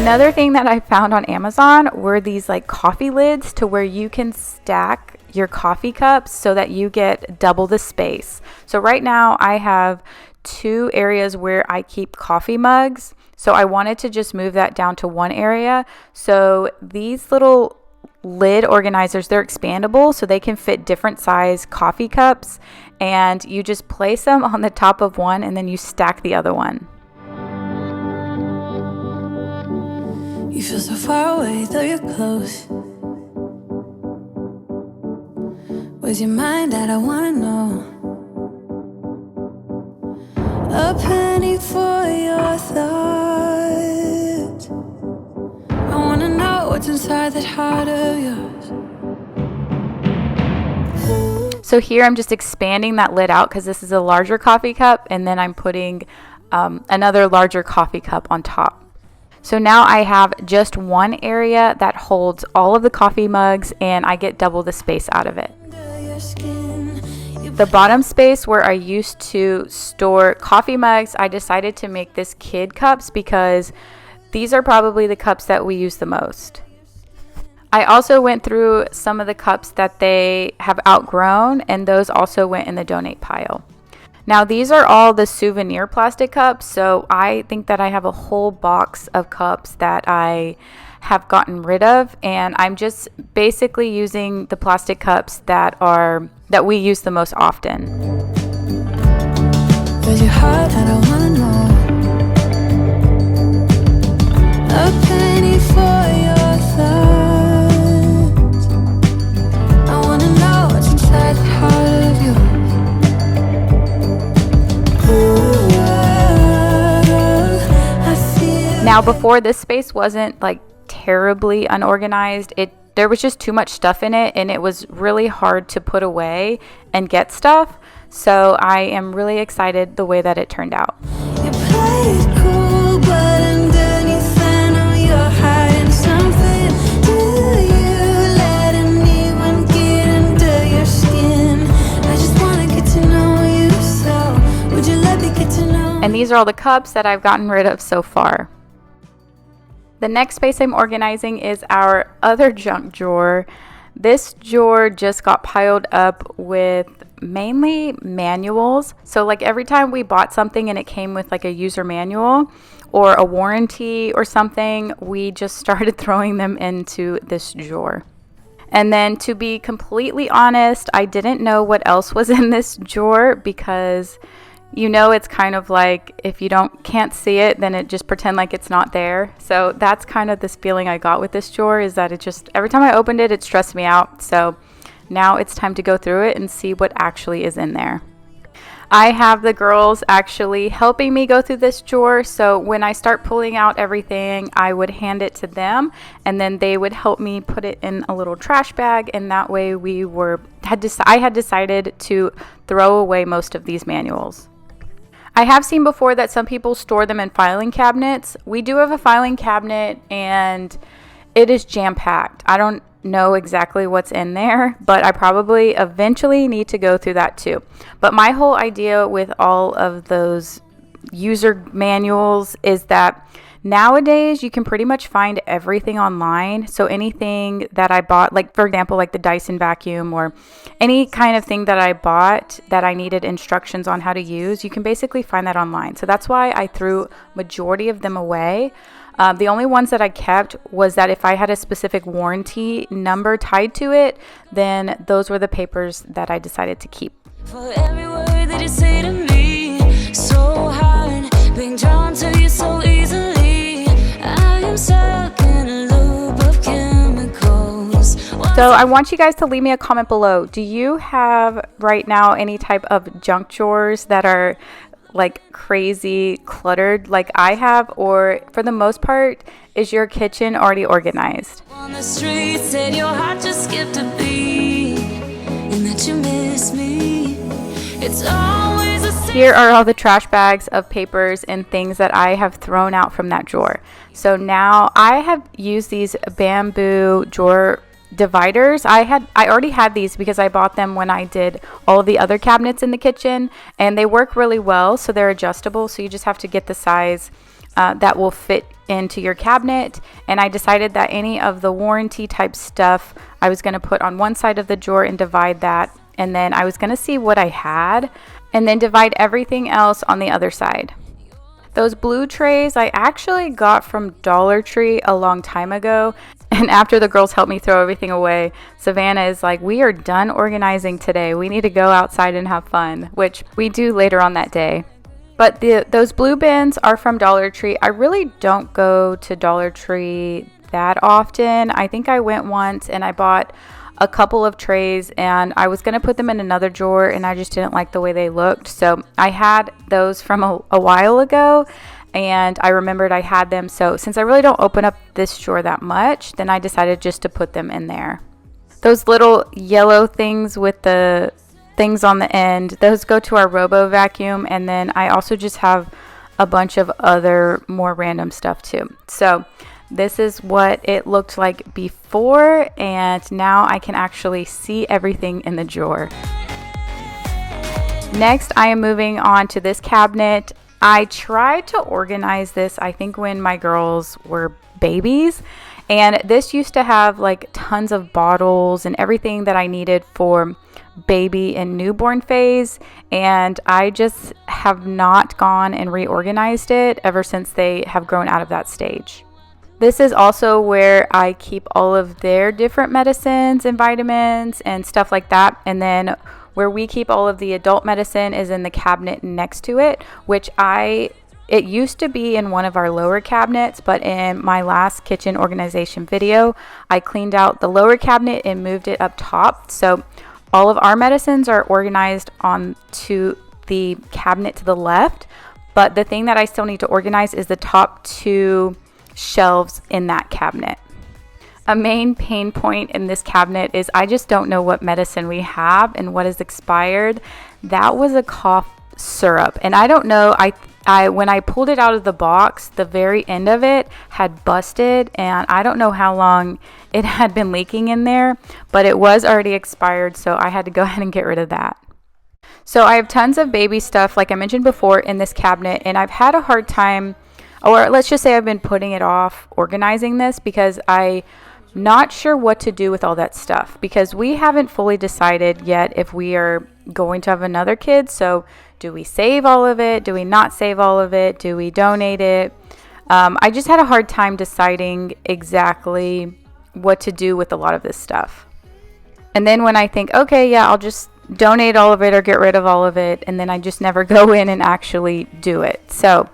Another thing that I found on Amazon were these like coffee lids to where you can stack your coffee cups so that you get double the space. So right now I have 2 areas where I keep coffee mugs. So I wanted to just move that down to 1 area. So these little lid organizers, they're expandable so they can fit different size coffee cups, and you just place them on the top of one and then you stack the other one. You feel so far away, though you're close. Where's your mind at? I wanna know. A penny for your thoughts. I wanna know what's inside that heart of yours. So here I'm just expanding that lid out because this is a larger coffee cup, and then I'm putting another larger coffee cup on top. So now I have just 1 area that holds all of the coffee mugs, and I get double the space out of it. The bottom space where I used to store coffee mugs, I decided to make this kid cups because these are probably the cups that we use the most. I also went through some of the cups that they have outgrown, and those also went in the donate pile. Now these are all the souvenir plastic cups, so I think that I have a whole box of cups that I have gotten rid of, and I'm just basically using the plastic cups that we use the most often. Where's your heart at? I wanna know. A penny for your thoughts. I wanna know what's inside the Now, before, this space wasn't like terribly unorganized. There was just too much stuff in it, and it was really hard to put away and get stuff. So I am really excited the way that it turned out. You play it cool, but underneath I know you're hiding something. Do you let anyone get under your skin? I just wanna get to know you, so would you let me get to know? And these are all the cups that I've gotten rid of so far. The next space I'm organizing is our other junk drawer. This drawer just got piled up with mainly manuals. So like every time we bought something and it came with like a user manual or a warranty or something, we just started throwing them into this drawer. And then, to be completely honest, I didn't know what else was in this drawer, because it's kind of like if you can't see it, then it just pretend like it's not there. So that's kind of this feeling I got with this drawer, is that it just, every time I opened it, it stressed me out. So now it's time to go through it and see what actually is in there. I have the girls actually helping me go through this drawer. So when I start pulling out everything, I would hand it to them, and then they would help me put it in a little trash bag. And that way I had decided to throw away most of these manuals. I have seen before that some people store them in filing cabinets. We do have a filing cabinet, and it is jam-packed. I don't know exactly what's in there, but I probably eventually need to go through that too. But my whole idea with all of those user manuals is that nowadays you can pretty much find everything online. So anything that I bought, like for example, like the Dyson vacuum, or any kind of thing that I bought that I needed instructions on how to use, you can basically find that online. So that's why I threw majority of them away. The only ones that I kept was that if I had a specific warranty number tied to it, then those were the papers that I decided to keep. For every word that you say to me, so hard, being drawn to you so easily, I am stuck in a loop of chemicals. So I want you guys to leave me a comment below. Do you have right now any type of junk drawers that are like crazy cluttered like I have, or for the most part, is your kitchen already organized? On the street said your heart just skipped a beat, and that you miss me. It's always a Here are all the trash bags of papers and things that I have thrown out from that drawer. So now I have used these bamboo drawer dividers. I already had these because I bought them when I did all of the other cabinets in the kitchen, and they work really well. So they're adjustable, so you just have to get the size that will fit into your cabinet. And I decided that any of the warranty type stuff I was going to put on one side of the drawer and divide that, and then I was going to see what I had and then divide everything else on the other side. Those blue trays I actually got from Dollar Tree a long time ago. And after the girls helped me throw everything away, Savannah is like, we are done organizing today. We need to go outside and have fun, which we do later on that day. But those blue bins are from Dollar Tree. I really don't go to Dollar Tree that often. I think I went once and I bought a couple of trays, and I was going to put them in another drawer, and I just didn't like the way they looked. So I had those from a while ago, and I remembered I had them. So since I really don't open up this drawer that much, then I decided just to put them in there. Those little yellow things with the things on the end, those go to our Robo vacuum. And then I also just have a bunch of other more random stuff too. So this is what it looked like before, and now I can actually see everything in the drawer. Next, I am moving on to this cabinet. I tried to organize this, I think, when my girls were babies, and this used to have like tons of bottles and everything that I needed for baby and newborn phase, and I just have not gone and reorganized it ever since they have grown out of that stage. This is also where I keep all of their different medicines and vitamins and stuff like that. And then where we keep all of the adult medicine is in the cabinet next to it, which it used to be in one of our lower cabinets, but in my last kitchen organization video, I cleaned out the lower cabinet and moved it up top. So all of our medicines are organized on to the cabinet to the left, But the thing that I still need to organize is the top 2 shelves in that cabinet. A main pain point in this cabinet is I just don't know what medicine we have and what is expired. That was a cough syrup, and I don't know, I when I pulled it out of the box, the very end of it had busted, and I don't know how long it had been leaking in there, but it was already expired, so I had to go ahead and get rid of that. So I have tons of baby stuff, like I mentioned before, in this cabinet, and I've had a hard time, or let's just say I've been putting it off organizing this because I'm not sure what to do with all that stuff, because we haven't fully decided yet if we are going to have another kid. So do we save all of it? Do we not save all of it? Do we donate it? I just had a hard time deciding exactly what to do with a lot of this stuff. And then when I think, okay, yeah, I'll just donate all of it or get rid of all of it, and then I just never go in and actually do it. So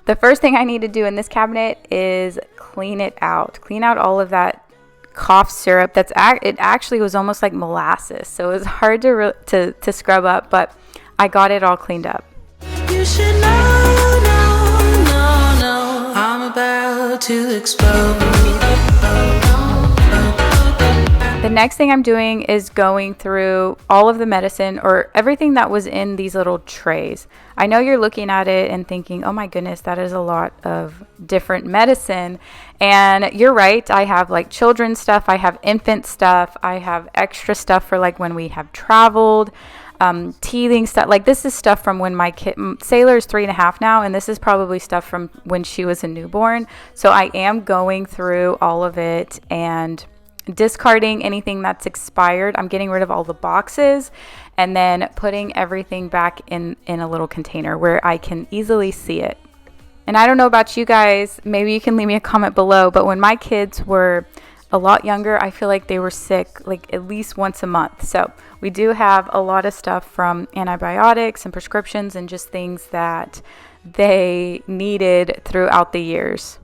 the first thing I need to do in this cabinet is clean it out. Clean out all of that cough syrup. It actually was almost like molasses, so it was hard to scrub up, but I got it all cleaned up. You should know, no, I'm about to explode. The next thing I'm doing is going through all of the medicine, or everything that was in these little trays. I know you're looking at it and thinking, oh my goodness, that is a lot of different medicine. And you're right. I have like children's stuff. I have infant stuff. I have extra stuff for like when we have traveled, teething stuff. Like this is stuff from when my kid, Sailor is 3.5 now. And this is probably stuff from when she was a newborn. So I am going through all of it and discarding anything that's expired. I'm getting rid of all the boxes and then putting everything back in a little container where I can easily see it. And I don't know about you guys, maybe you can leave me a comment below, but when my kids were a lot younger, I feel like they were sick like at least once a month. So we do have a lot of stuff from antibiotics and prescriptions and just things that they needed throughout the years.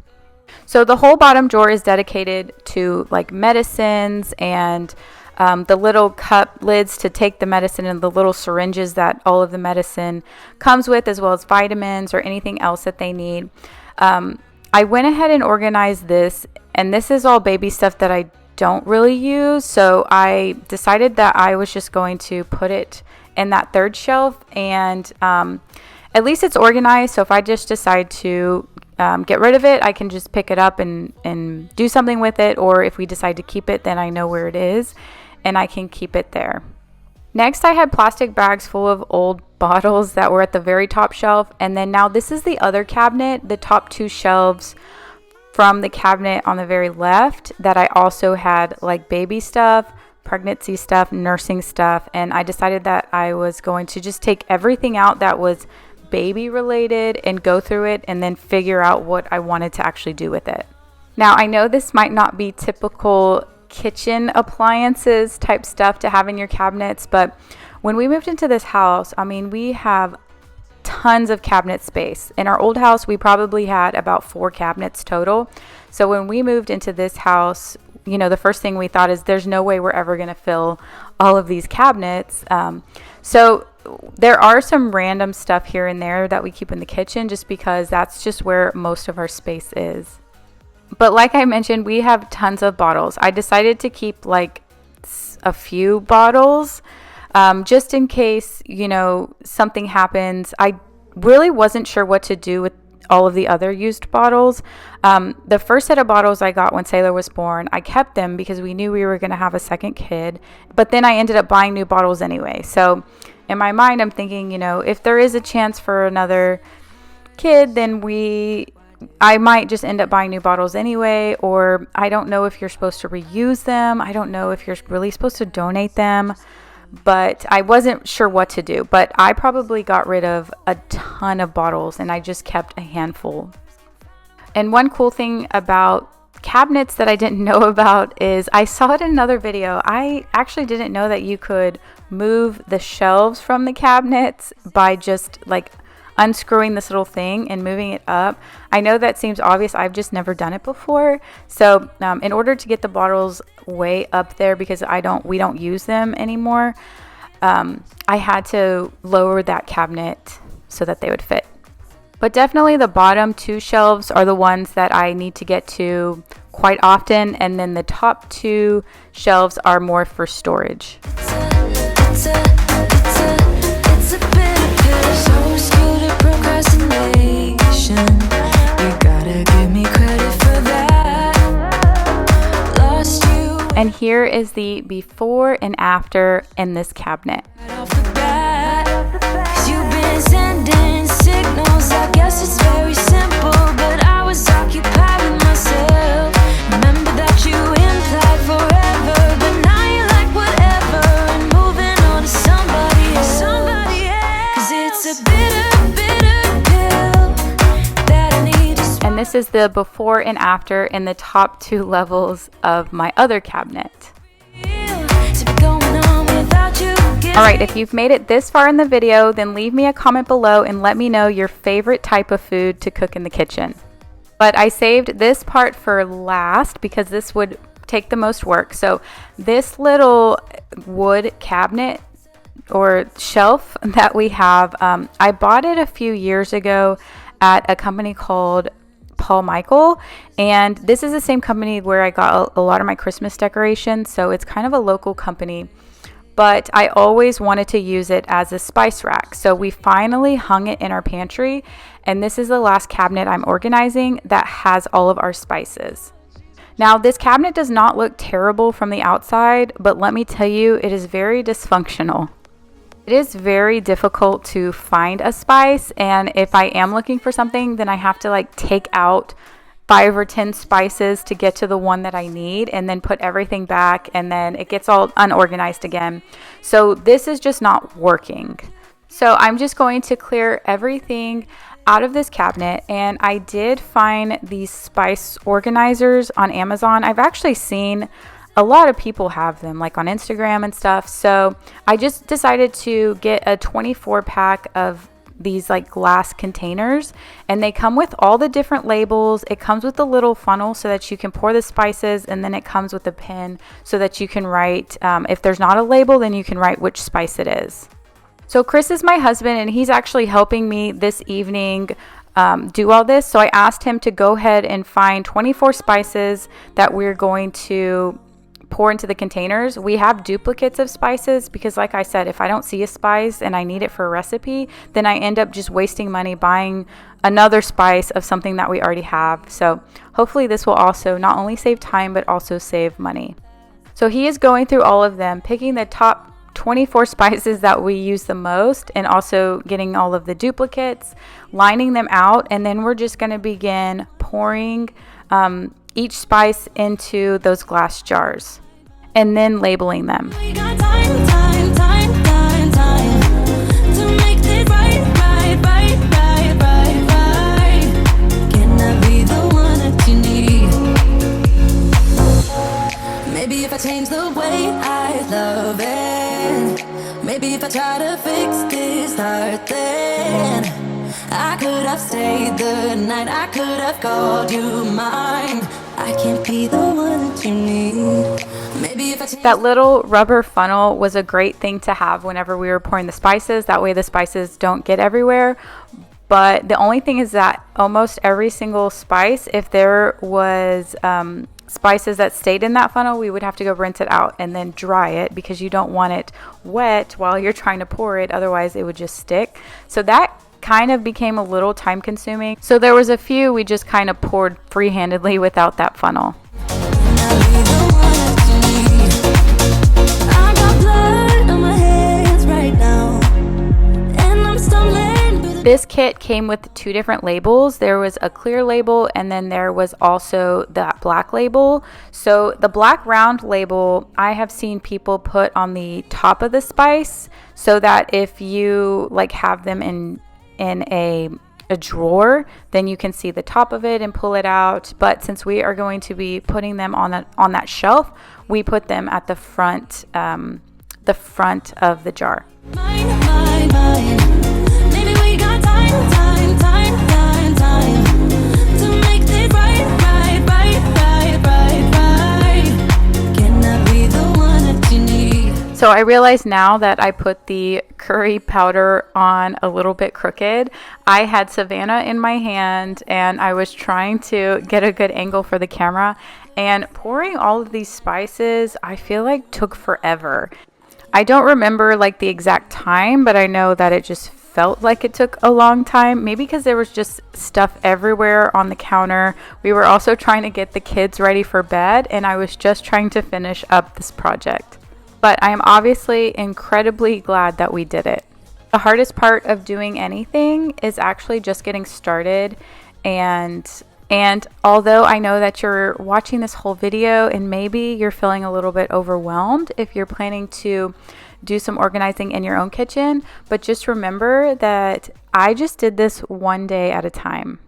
So the whole bottom drawer is dedicated to like medicines and the little cup lids to take the medicine and the little syringes that all of the medicine comes with, as well as vitamins or anything else that they need. I went ahead and organized this, and this is all baby stuff that I don't really use. So I decided that I was just going to put it in that third shelf, and at least it's organized. So if I just decide to get rid of it, I can just pick it up and do something with it. Or if we decide to keep it, then I know where it is and I can keep it there. Next, I had plastic bags full of old bottles that were at the very top shelf. And then now this is the other cabinet, the top 2 shelves from the cabinet on the very left, that I also had like baby stuff, pregnancy stuff, nursing stuff. And I decided that I was going to just take everything out that was baby related and go through it and then figure out what I wanted to actually do with it. Now, I know this might not be typical kitchen appliances type stuff to have in your cabinets, but when we moved into this house, I mean, we have tons of cabinet space. In our old house, we probably had about 4 cabinets total. So when we moved into this house, you know, the first thing we thought is there's no way we're ever going to fill all of these cabinets. So there are some random stuff here and there that we keep in the kitchen just because that's just where most of our space is. But like I mentioned, we have tons of bottles. I decided to keep like a few bottles just in case, you know, something happens. I really wasn't sure what to do with all of the other used bottles. The first set of bottles I got when Sailor was born, I kept them because we knew we were going to have a second kid. But then I ended up buying new bottles anyway. So in my mind, I'm thinking, you know, if there is a chance for another kid, then I might just end up buying new bottles anyway. Or I don't know if you're supposed to reuse them. I don't know if you're really supposed to donate them. But I wasn't sure what to do. But I probably got rid of a ton of bottles and I just kept a handful. And one cool thing about cabinets that I didn't know about is I saw it in another video. I actually didn't know that you could move the shelves from the cabinets by just like unscrewing this little thing and moving it up. I know that seems obvious. I've just never done it before. So in order to get the bottles way up there, because we don't use them anymore, I had to lower that cabinet so that they would fit. But definitely the bottom 2 shelves are the ones that I need to get to quite often, and then the top 2 shelves are more for storage. It's a bit of pill. So skilled at procrastination. You gotta give me credit for that. Lost you And here is the before and after in this cabinet. right off the bat. 'Cause you've been sending signals. I guess it's very simple, but I was occupied with myself. Remember that you implied forever, but now you're like whatever and moving on to somebody else. 'Cause it's a bitter, bitter pill that I need to swallow. And this is the before and after in the top 2 levels of my other cabinet. To be going on without you. All right, if you've made it this far in the video, then leave me a comment below and let me know your favorite type of food to cook in the kitchen. But I saved this part for last because this would take the most work. So this little wood cabinet or shelf that we have, I bought it a few years ago at a company called Paul Michael, and this is the same company where I got a lot of my Christmas decorations, so it's kind of a local company. But I always wanted to use it as a spice rack. So we finally hung it in our pantry, and this is the last cabinet I'm organizing that has all of our spices. Now, this cabinet does not look terrible from the outside, but let me tell you, it is very dysfunctional. It is very difficult to find a spice, and if I am looking for something, then I have to like take out 5 or 10 spices to get to the one that I need, and then put everything back, and then it gets all unorganized again. So this is just not working. So I'm just going to clear everything out of this cabinet, and I did find these spice organizers on Amazon. I've actually seen a lot of people have them like on Instagram and stuff. So I just decided to get a 24 pack of these like glass containers, and they come with all the different labels. It comes with a little funnel so that you can pour the spices, and then it comes with a pen so that you can write, if there's not a label, then you can write which spice it is. So Chris is my husband, and he's actually helping me this evening do all this. So I asked him to go ahead and find 24 spices that we're going to pour into the containers. We have duplicates of spices because, like I said, if I don't see a spice and I need it for a recipe, then I end up just wasting money buying another spice of something that we already have. So hopefully this will also not only save time but also save money. So he is going through all of them, picking the top 24 spices that we use the most, and also getting all of the duplicates, lining them out, and then we're just going to begin pouring each spice into those glass jars and then labeling them. We got time to make this right. Can I be the one that you need? Maybe if I change the way I love it, maybe if I try to fix this heart, then I could have stayed the night, I could have called you mine. I can't be the one that you need. Maybe if I change That little rubber funnel was a great thing to have whenever we were pouring the spices. That way the spices don't get everywhere. But the only thing is that almost every single spice, if there was spices that stayed in that funnel, we would have to go rinse it out and then dry it, because you don't want it wet while you're trying to pour it. Otherwise it would just stick. So that kind of became a little time consuming. So there was a few we just kind of poured freehandedly without that funnel. This kit came with 2 different labels. There was a clear label, and then there was also that black label. So the black round label I have seen people put on the top of the spice, so that if you like have them in a drawer, then you can see the top of it and pull it out. But since we are going to be putting them on that shelf, we put them at the front of the jar. Maybe we got time to make this right. Can I be the one that you need? So I realize now that I put the curry powder on a little bit crooked. I had Savannah in my hand and I was trying to get a good angle for the camera, and pouring all of these spices I feel like took forever. I don't remember like the exact time, but I know that it just felt like it took a long time, maybe because there was just stuff everywhere on the counter. We were also trying to get the kids ready for bed, and I was just trying to finish up this project. But I am obviously incredibly glad that we did it. The hardest part of doing anything is actually just getting started, and although I know that you're watching this whole video and maybe you're feeling a little bit overwhelmed if you're planning to do some organizing in your own kitchen, but just remember that I just did this one day at a time.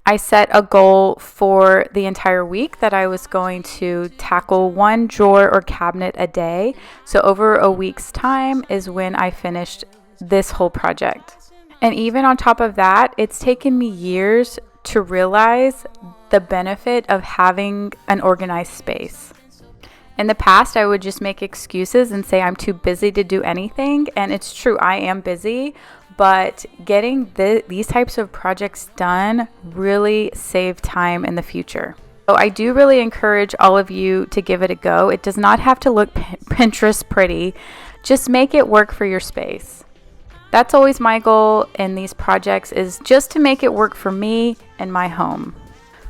I set a goal for the entire week that I was going to tackle one drawer or cabinet a day. So over a week's time is when I finished this whole project. And even on top of that, it's taken me years to realize the benefit of having an organized space. In the past, I would just make excuses and say I'm too busy to do anything. And it's true, I am busy, but getting these types of projects done really save time in the future. So I do really encourage all of you to give it a go. It does not have to look Pinterest pretty. Just make it work for your space. That's always my goal in these projects, is just to make it work for me and my home.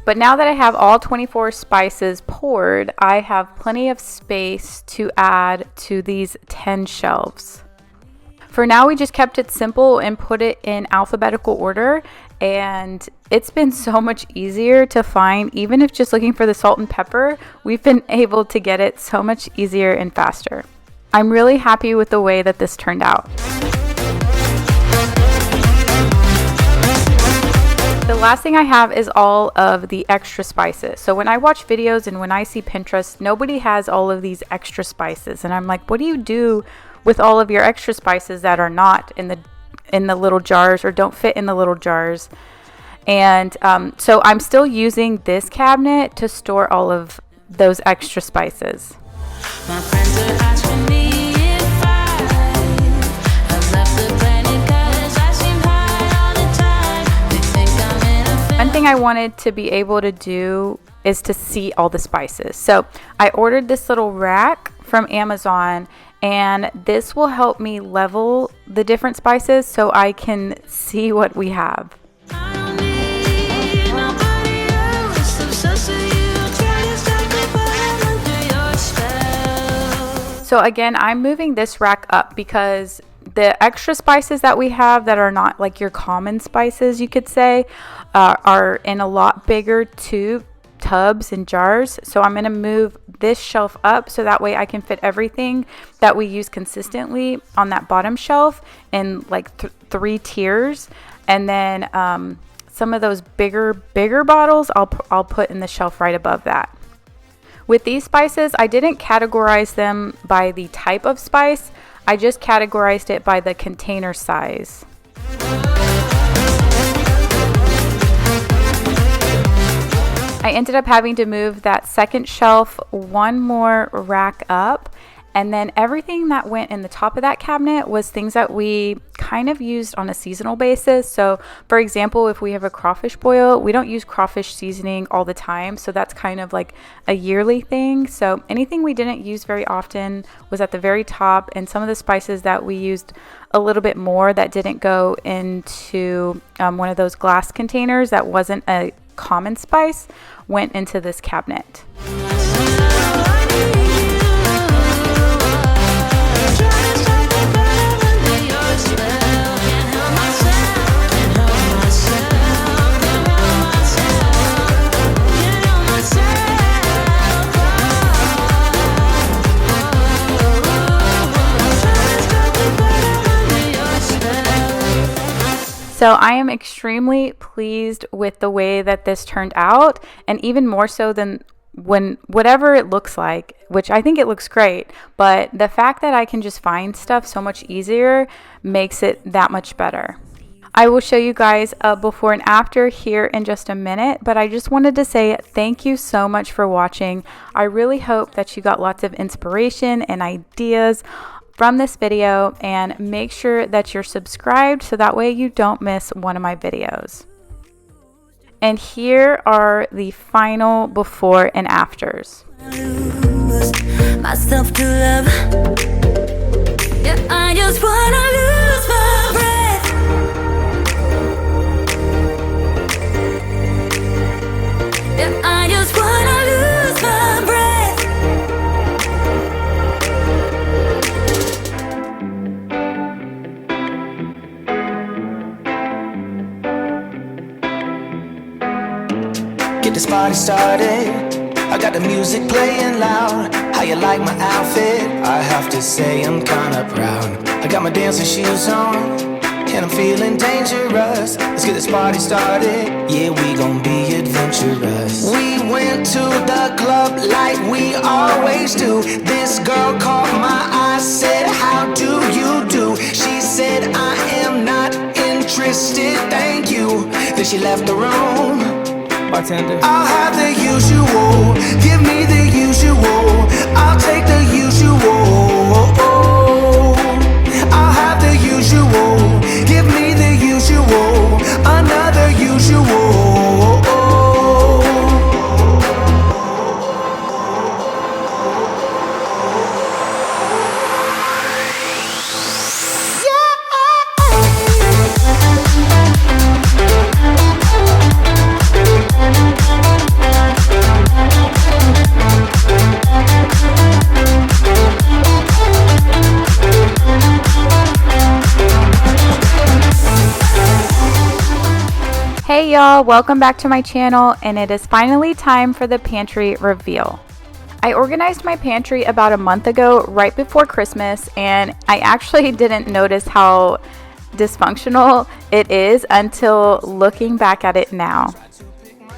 But now that I have all 24 spices poured, I have plenty of space to add to these 10 shelves. For now, we just kept it simple and put it in alphabetical order, and it's been so much easier to find. Even if just looking for the salt and pepper, we've been able to get it so much easier and faster. I'm really happy with the way that this turned out. The last thing I have is all of the extra spices. So when I watch videos and when I see Pinterest, nobody has all of these extra spices. And I'm like, what do you do with all of your extra spices that are not in the little jars or don't fit in the little jars? And so I'm still using this cabinet to store all of those extra spices. My friends are asking me if I've left the planet 'cause I seem high all the time. They think I'm in a One thing I wanted to be able to do is to see all the spices. So I ordered this little rack from Amazon, and this will help me level the different spices so I can see what we have. I don't need nobody else. Obsessed with you, trying to stack up under your spell. So again, I'm moving this rack up because the extra spices that we have that are not like your common spices, you could say, are in a lot bigger tubs and jars. So I'm going to move this shelf up so that way I can fit everything that we use consistently on that bottom shelf in like 3 tiers. And then some of those bigger bottles I'll put in the shelf right above that. With these spices, I didn't categorize them by the type of spice. I just categorized it by the container size. I ended up having to move that second shelf one more rack up, and then everything that went in the top of that cabinet was things that we kind of used on a seasonal basis. So for example, if we have a crawfish boil, we don't use crawfish seasoning all the time, so that's kind of like a yearly thing. So anything we didn't use very often was at the very top, and some of the spices that we used a little bit more that didn't go into one of those glass containers that wasn't a common spice went into this cabinet. So I am extremely pleased with the way that this turned out, and even more so than whatever it looks like, which I think it looks great, but the fact that I can just find stuff so much easier makes it that much better. I will show you guys a before and after here in just a minute, but I just wanted to say thank you so much for watching. I really hope that you got lots of inspiration and ideas from this video, and make sure that you're subscribed so that way you don't miss one of my videos. And here are the final before and afters. Myself to love. Yeah, I just wanna lose my breath. Yeah, I just wanna lose my breath. Get this party started. I got the music playing loud. How you like my outfit? I have to say I'm kinda proud. I got my dancing shoes on, and I'm feeling dangerous. Let's get this party started. Yeah, we gon' be adventurous. We went to the club like we always do. This girl caught my eye, said, how do you do? She said, I am not interested, thank you. Then she left the room. Bartender, I'll have the usual. Give me the usual. I'll take the usual. I'll have the usual. Give me the usual. Another usual. Hey y'all, welcome back to my channel, and it is finally time for the pantry reveal. I organized my pantry about a month ago, right before Christmas, and I actually didn't notice how dysfunctional it is until looking back at it now.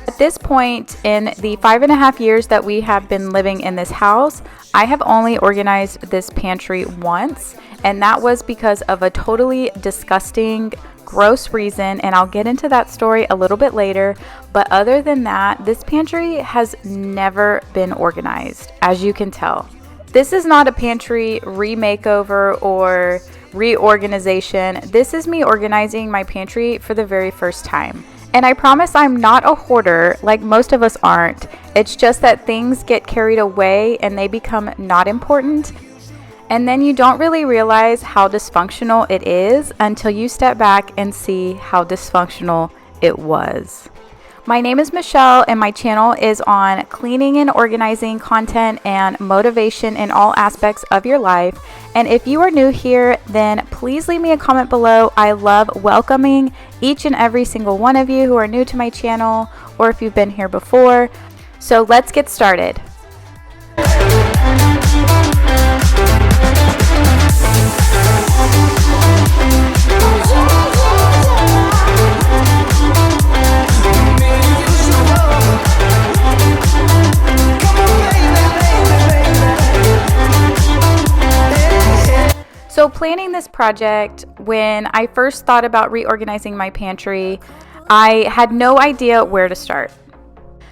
At this point in the 5.5 years that we have been living in this house, I have only organized this pantry once, and that was because of a totally disgusting, gross reason, and I'll get into that story a little bit later. But other than that, this pantry has never been organized, as you can tell. This is not a pantry remakeover or reorganization. This is me organizing my pantry for the very first time. And I promise I'm not a hoarder like most of us aren't. It's just that things get carried away and they become not important. And then you don't really realize how dysfunctional it is until you step back and see how dysfunctional it was. My name is Michelle, and my channel is on cleaning and organizing content and motivation in all aspects of your life. And if you are new here, then please leave me a comment below. I love welcoming each and every single one of you who are new to my channel, or if you've been here before. So let's get started. So planning this project, when I first thought about reorganizing my pantry, I had no idea where to start.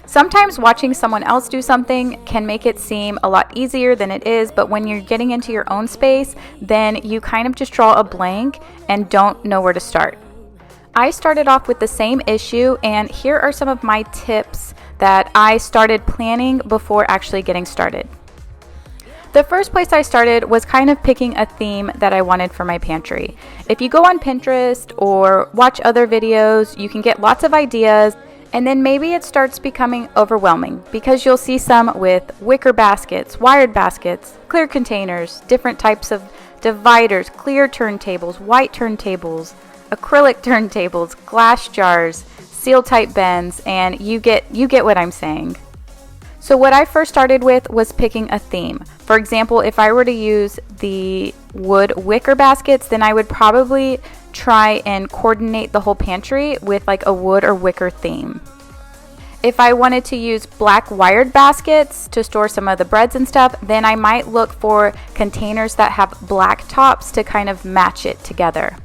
Sometimes watching someone else do something can make it seem a lot easier than it is, but when you're getting into your own space, then you kind of just draw a blank and don't know where to start. I started off with the same issue, and here are some of my tips that I started planning before actually getting started. The first place I started was kind of picking a theme that I wanted for my pantry. If you go on Pinterest or watch other videos, you can get lots of ideas, and then maybe it starts becoming overwhelming because you'll see some with wicker baskets, wired baskets, clear containers, different types of dividers, clear turntables, white turntables, acrylic turntables, glass jars, seal type bins, and you get what I'm saying. So what I first started with was picking a theme. For example, if I were to use the wood wicker baskets, then I would probably try and coordinate the whole pantry with like a wood or wicker theme. If I wanted to use black wired baskets to store some of the breads and stuff, then I might look for containers that have black tops to kind of match it together.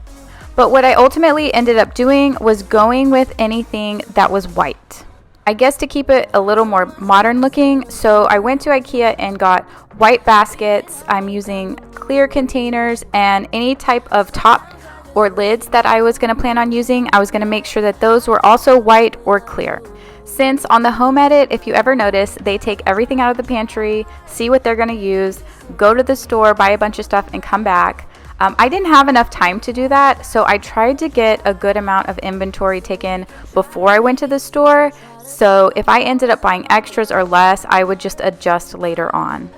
But what I ultimately ended up doing was going with anything that was white. I guess to keep it a little more modern looking, so I went to IKEA and got white baskets. I'm using clear containers, and any type of top or lids that I was going to plan on using, I was going to make sure that those were also white or clear. Since on the home edit, if you ever notice, they take everything out of the pantry, see what they're going to use, go to the store, buy a bunch of stuff, and come back. I didn't have enough time to do that, so I tried to get a good amount of inventory taken before I went to the store. So if I ended up buying extras or less, I would just adjust later on.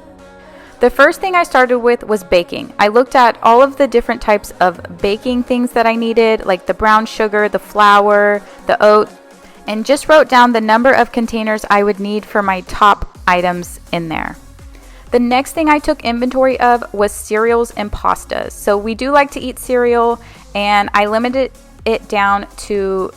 The first thing I started with was baking. I looked at all of the different types of baking things that I needed, like the brown sugar, the flour, the oat, and just wrote down the number of containers I would need for my top items in there. The next thing I took inventory of was cereals and pastas. So we do like to eat cereal, and I limited it down to,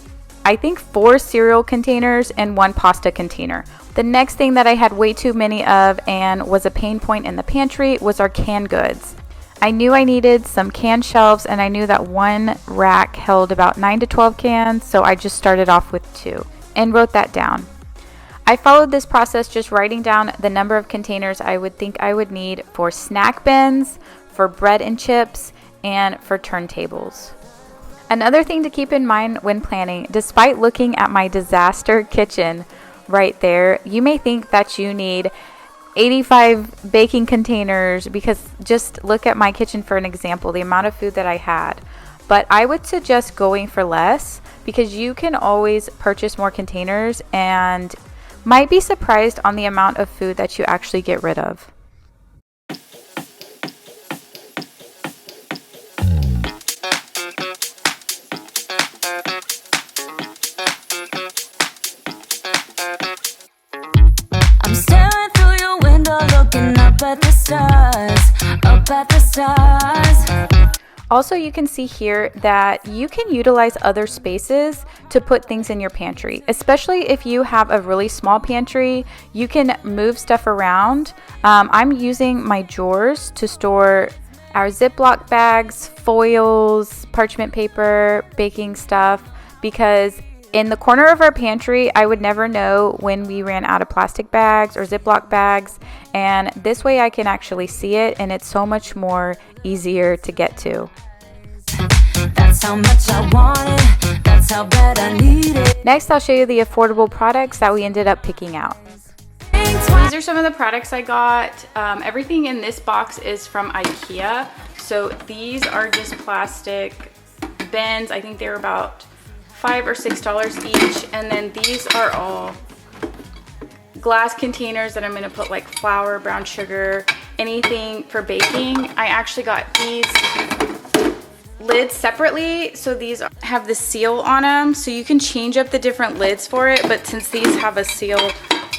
I think, 4 cereal containers and 1 pasta container. The next thing that I had way too many of and was a pain point in the pantry was our canned goods. I knew I needed some can shelves, and I knew that one rack held about 9 to 12 cans, so I just started off with 2 and wrote that down. I followed this process just writing down the number of containers I would think I would need for snack bins, for bread and chips, and for turntables. Another thing to keep in mind when planning, despite looking at my disaster kitchen right there, you may think that you need 85 baking containers, because just look at my kitchen for an example, the amount of food that I had. But I would suggest going for less, because you can always purchase more containers and might be surprised on the amount of food that you actually get rid of. I'm staring through your window, looking up at the stars, up at the stars. Also, you can see here that you can utilize other spaces to put things in your pantry, especially if you have a really small pantry. You can move stuff around. I'm using my drawers to store our Ziploc bags, foils, parchment paper, baking stuff, because in the corner of our pantry, I would never know when we ran out of plastic bags or Ziploc bags, and this way I can actually see it, and it's so much more easier to get to. That's how much I want it. That's how bad I need it. Next, I'll show you the affordable products that we ended up picking out. These are some of the products I got. Everything in this box is from IKEA. So these are just plastic bins. I think they're about $5 or $6 each. And then these are all glass containers that I'm gonna put like flour, brown sugar, anything for baking. I actually got these lids separately, so these have the seal on them, so you can change up the different lids for it, but since these have a seal,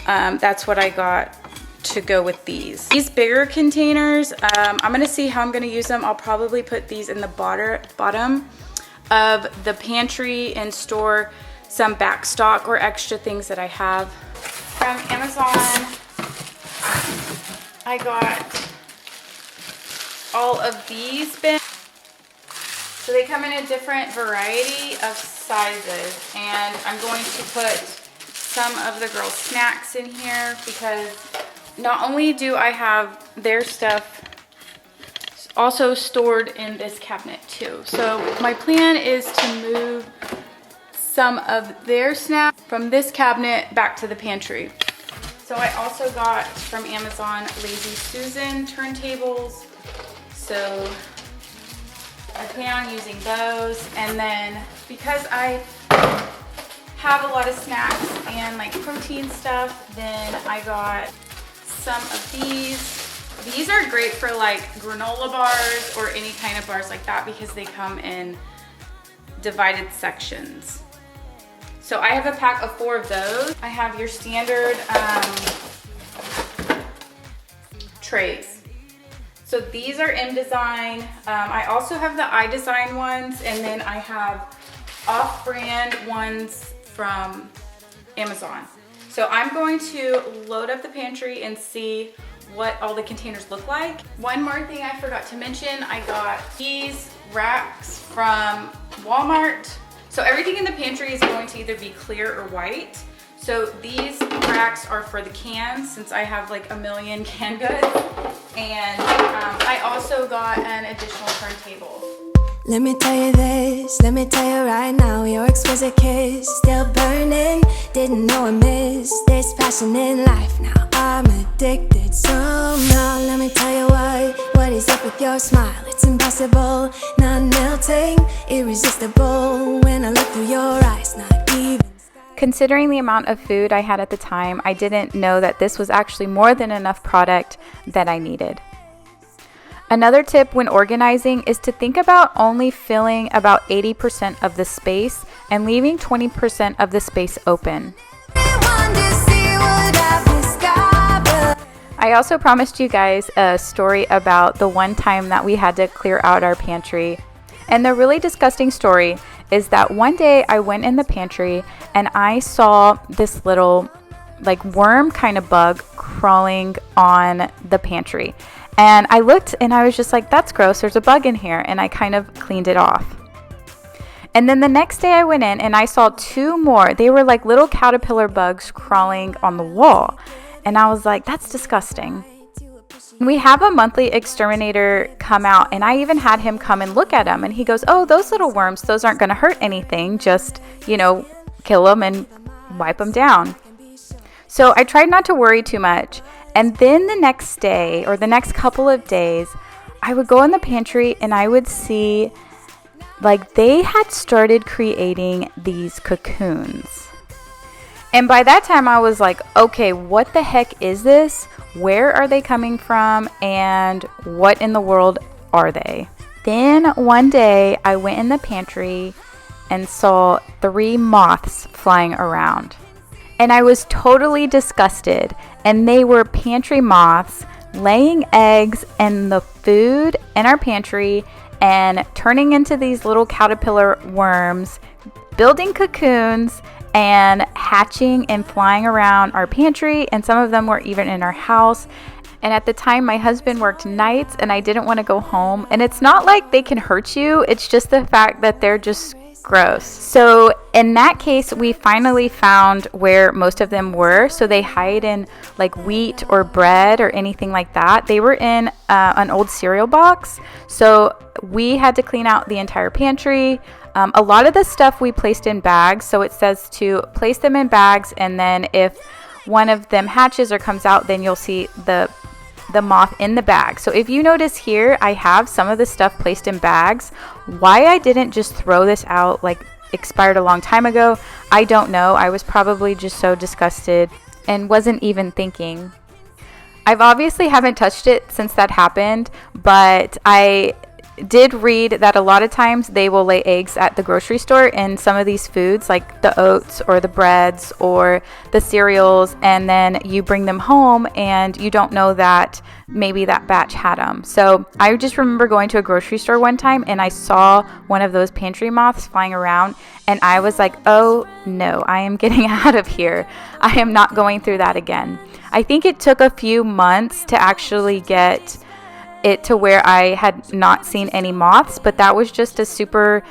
that's what I got to go with these. These bigger containers, I'm gonna see how I'm gonna use them. I'll probably put these in the bottom of the pantry and store some back stock or extra things that I have. From Amazon, I got all of these bins. So they come in a different variety of sizes, and I'm going to put some of the girls' snacks in here, because not only do I have their stuff also stored in this cabinet too. So my plan is to move some of their snacks from this cabinet back to the pantry. So I also got from Amazon Lazy Susan turntables. So I plan on using those, and then because I have a lot of snacks and like protein stuff, then I got some of these. These are great for like granola bars or any kind of bars like that, because they come in divided sections. So I have a pack of 4 of those. I have your standard trays. So these are M Design. I also have the I Design ones, and then I have off-brand ones from Amazon. So I'm going to load up the pantry and see what all the containers look like. One more thing I forgot to mention, I got these racks from Walmart. So everything in the pantry is going to either be clear or white. So these racks are for the cans, since I have like a million canned goods. And I also got an additional turntable. Let me tell you this, let me tell you right now, your exquisite kiss still burning. Didn't know I missed this passion in life. Now I'm addicted somehow. Let me tell you what is up with your smile. It's impossible, not melting, irresistible. When I look through your eyes, not even. Considering the amount of food I had at the time, I didn't know that this was actually more than enough product that I needed. Another tip when organizing is to think about only filling about 80% of the space and leaving 20% of the space open. I also promised you guys a story about the one time that we had to clear out our pantry. And the really disgusting story is that one day I went in the pantry and I saw this little like worm kind of bug crawling on the pantry. And I looked and I was just like, that's gross, there's a bug in here. And I kind of cleaned it off. And then the next day I went in and I saw two more. They were like little caterpillar bugs crawling on the wall. And I was like, that's disgusting. We have a monthly exterminator come out, and I even had him come and look at them. And he goes, oh, those little worms, those aren't going to hurt anything. Just, kill them and wipe them down. So I tried not to worry too much. And then the next day, or the next couple of days, I would go in the pantry and I would see like they had started creating these cocoons. And by that time I was like, okay, what the heck is this? Where are they coming from? And what in the world are they? Then one day I went in the pantry and saw 3 moths flying around. And I was totally disgusted. And they were pantry moths laying eggs in the food in our pantry and turning into these little caterpillar worms, building cocoons and hatching and flying around our pantry. And some of them were even in our house. And at the time, my husband worked nights and I didn't want to go home. And it's not like they can hurt you. It's just the fact that they're just gross. So in that case, we finally found where most of them were. So they hide in like wheat or bread or anything like that. They were in an old cereal box. So we had to clean out the entire pantry. A lot of the stuff we placed in bags. So it says to place them in bags. And then if one of them hatches or comes out, then you'll see the moth in the bag. So if you notice here, I have some of the stuff placed in bags. Why I didn't just throw this out like expired a long time ago, I don't know. I was probably just so disgusted and wasn't even thinking. I've obviously haven't touched it since that happened, but I did read that a lot of times they will lay eggs at the grocery store in some of these foods like the oats or the breads or the cereals, and then you bring them home and you don't know that maybe that batch had them. So I just remember going to a grocery store one time and I saw one of those pantry moths flying around and I was like, oh no, I am getting out of here. I am not going through that again. I think it took a few months to actually get it to where I had not seen any moths, but that was just a super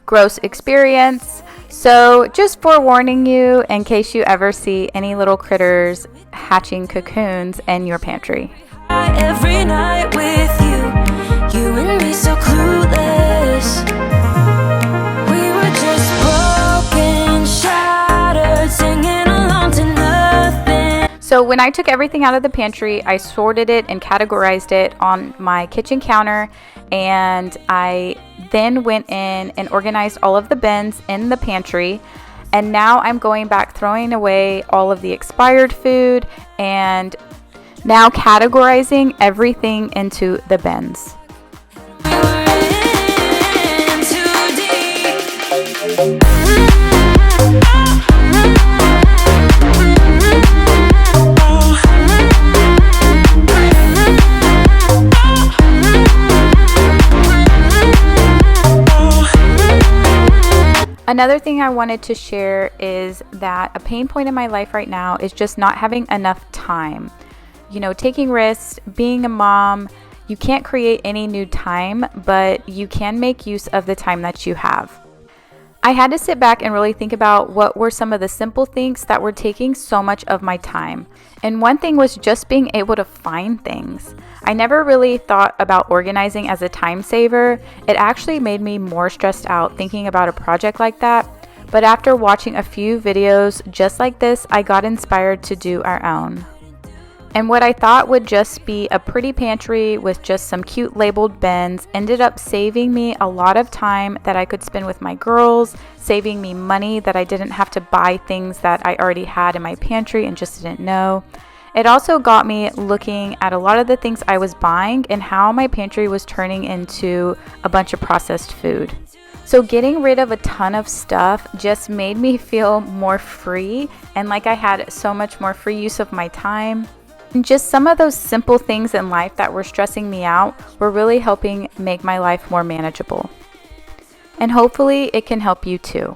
gross experience. So just forewarning you in case you ever see any little critters hatching cocoons in your pantry. Every night with you and me so clueless. We were just broken, shattered, singing along to nothing. So when I took everything out of the pantry, I sorted it and categorized it on my kitchen counter, and I then went in and organized all of the bins in the pantry. And now I'm going back, throwing away all of the expired food and now categorizing everything into the bins. Another thing I wanted to share is that a pain point in my life right now is just not having enough time. Taking risks, being a mom, you can't create any new time, but you can make use of the time that you have. I had to sit back and really think about what were some of the simple things that were taking so much of my time. And one thing was just being able to find things. I never really thought about organizing as a time saver. It actually made me more stressed out thinking about a project like that. But after watching a few videos just like this, I got inspired to do our own. And what I thought would just be a pretty pantry with just some cute labeled bins ended up saving me a lot of time that I could spend with my girls, saving me money that I didn't have to buy things that I already had in my pantry and just didn't know. It also got me looking at a lot of the things I was buying and how my pantry was turning into a bunch of processed food. So getting rid of a ton of stuff just made me feel more free and like I had so much more free use of my time. And just some of those simple things in life that were stressing me out were really helping make my life more manageable. And hopefully it can help you too.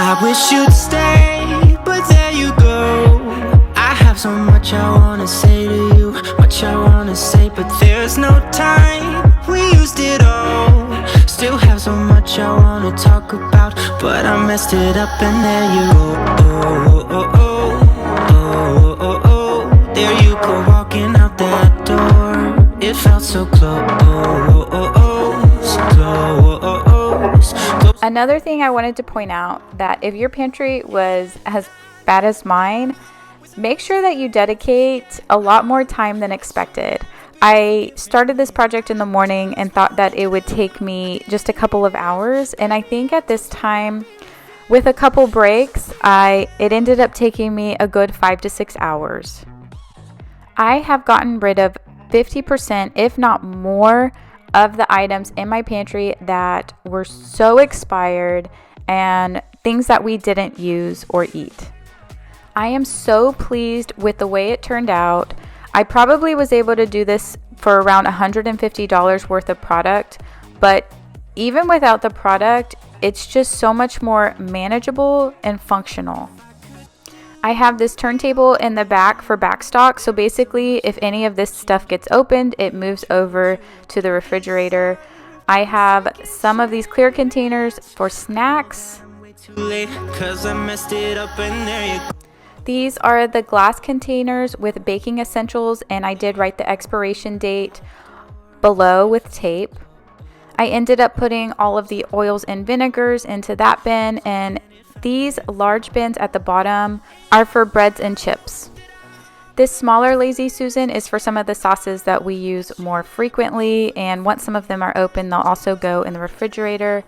I wish you'd stay, but there you go. I have so much I wanna say to you, much I wanna say, but there's no time. We used it all. Still have so much I wanna talk about, but I messed it up and there you go. Oh, oh, oh, oh, oh, oh. There you go, walking out that door. It felt so close. Oh, oh, oh, so close. Another thing I wanted to point out that if your pantry was as bad as mine, make sure that you dedicate a lot more time than expected. I started this project in the morning and thought that it would take me just a couple of hours, and I think at this time, with a couple breaks, it ended up taking me a good 5 to 6 hours. I have gotten rid of 50%, if not more, of the items in my pantry that were so expired and things that we didn't use or eat. I am so pleased with the way it turned out. I probably was able to do this for around $150 worth of product, but even without the product, it's just so much more manageable and functional. I have this turntable in the back for backstock, so basically if any of this stuff gets opened, it moves over to the refrigerator. I have some of these clear containers for snacks. These are the glass containers with baking essentials, and I did write the expiration date below with tape. I ended up putting all of the oils and vinegars into that bin, and these large bins at the bottom are for breads and chips. This smaller Lazy Susan is for some of the sauces that we use more frequently, and once some of them are open, they'll also go in the refrigerator.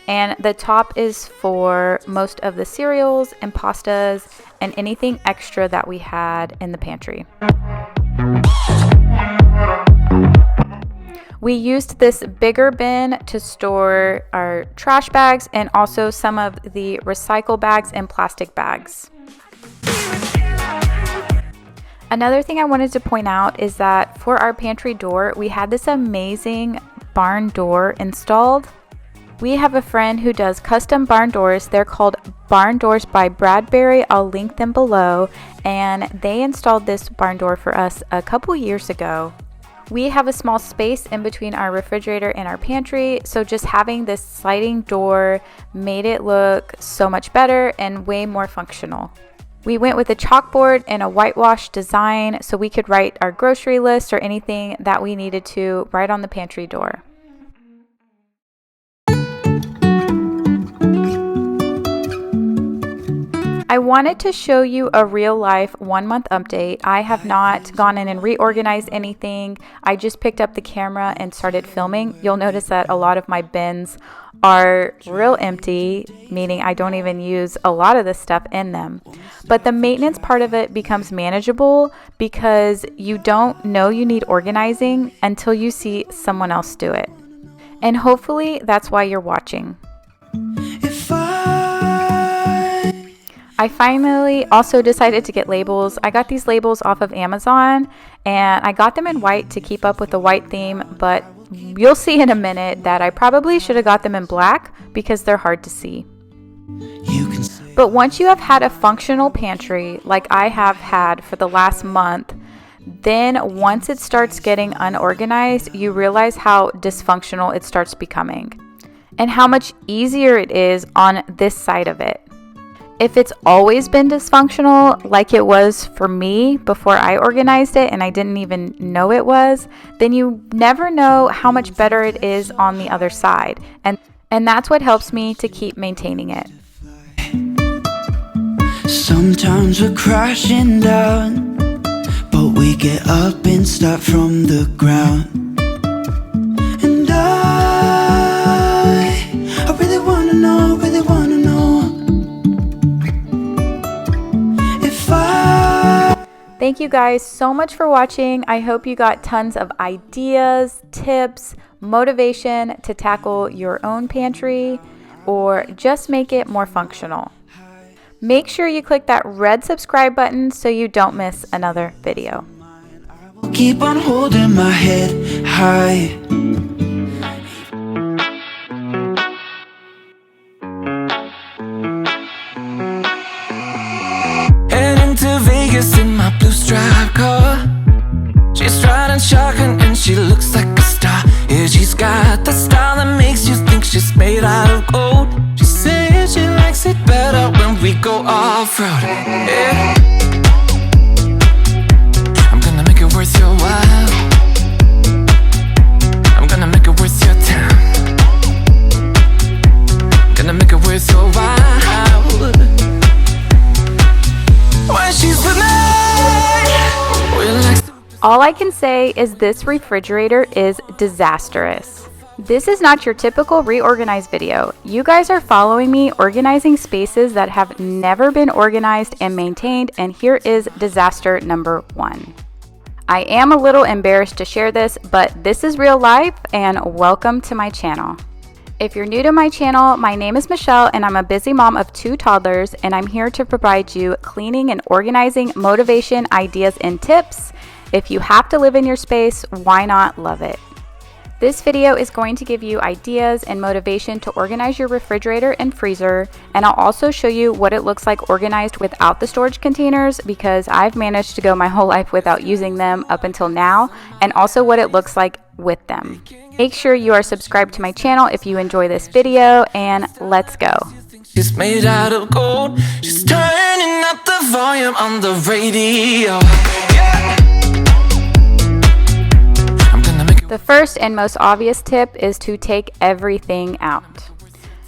And the top is for most of the cereals and pastas and anything extra that we had in the pantry. We used this bigger bin to store our trash bags and also some of the recycle bags and plastic bags. Another thing I wanted to point out is that for our pantry door, we had this amazing barn door installed. We have a friend who does custom barn doors. They're called Barn Doors by Bradbury. I'll link them below. And they installed this barn door for us a couple years ago. We have a small space in between our refrigerator and our pantry, so just having this sliding door made it look so much better and way more functional. We went with a chalkboard and a whitewash design so we could write our grocery list or anything that we needed to right on the pantry door. I I wanted to show you a real life 1 month update. I have not gone in and reorganized anything. I just picked up the camera and started filming. You'll notice that a lot of my bins are real empty, meaning I don't even use a lot of the stuff in them. But the maintenance part of it becomes manageable because you don't know you need organizing until you see someone else do it. And hopefully that's why you're watching. I finally also decided to get labels. I got these labels off of Amazon and I got them in white to keep up with the white theme, but you'll see in a minute that I probably should have got them in black because they're hard to see. But once you have had a functional pantry like I have had for the last month, then once it starts getting unorganized, you realize how dysfunctional it starts becoming and how much easier it is on this side of it. If it's always been dysfunctional, like it was for me before I organized it and I didn't even know it was, then you never know how much better it is on the other side. And that's what helps me to keep maintaining it. Sometimes we're crashing down, but we get up and start from the ground. And I really wanna know, Thank you guys so much for watching. I hope you got tons of ideas, tips, motivation to tackle your own pantry or just make it more functional. Make sure you click that red subscribe button so you don't miss another video. Keep on holding my head high. Vegas in my blue striped car. She's riding shotgun and she looks like a star. Yeah, she's got the style that makes you think she's made out of gold. She says she likes it better when we go off-road. Yeah. I'm gonna make it worth your while. I'm gonna make it worth your time. Gonna make it worth your while. When she's with me, we're like... All I can say is this refrigerator is disastrous. This is not your typical reorganized video. You guys are following me organizing spaces that have never been organized and maintained, and here is disaster number 1. I am a little embarrassed to share this, but this is real life, and welcome to my channel. If you're new to my channel, my name is Michelle and I'm a busy mom of 2 toddlers, and I'm here to provide you cleaning and organizing motivation, ideas, and tips. If you have to live in your space, why not love it? This video is going to give you ideas and motivation to organize your refrigerator and freezer, and I'll also show you what it looks like organized without the storage containers because I've managed to go my whole life without using them up until now, and also what it looks like with them. Make sure you are subscribed to my channel if you enjoy this video, and let's go. She's made out of gold. She's turning up the volume on the radio. Yeah. The first and most obvious tip is to take everything out.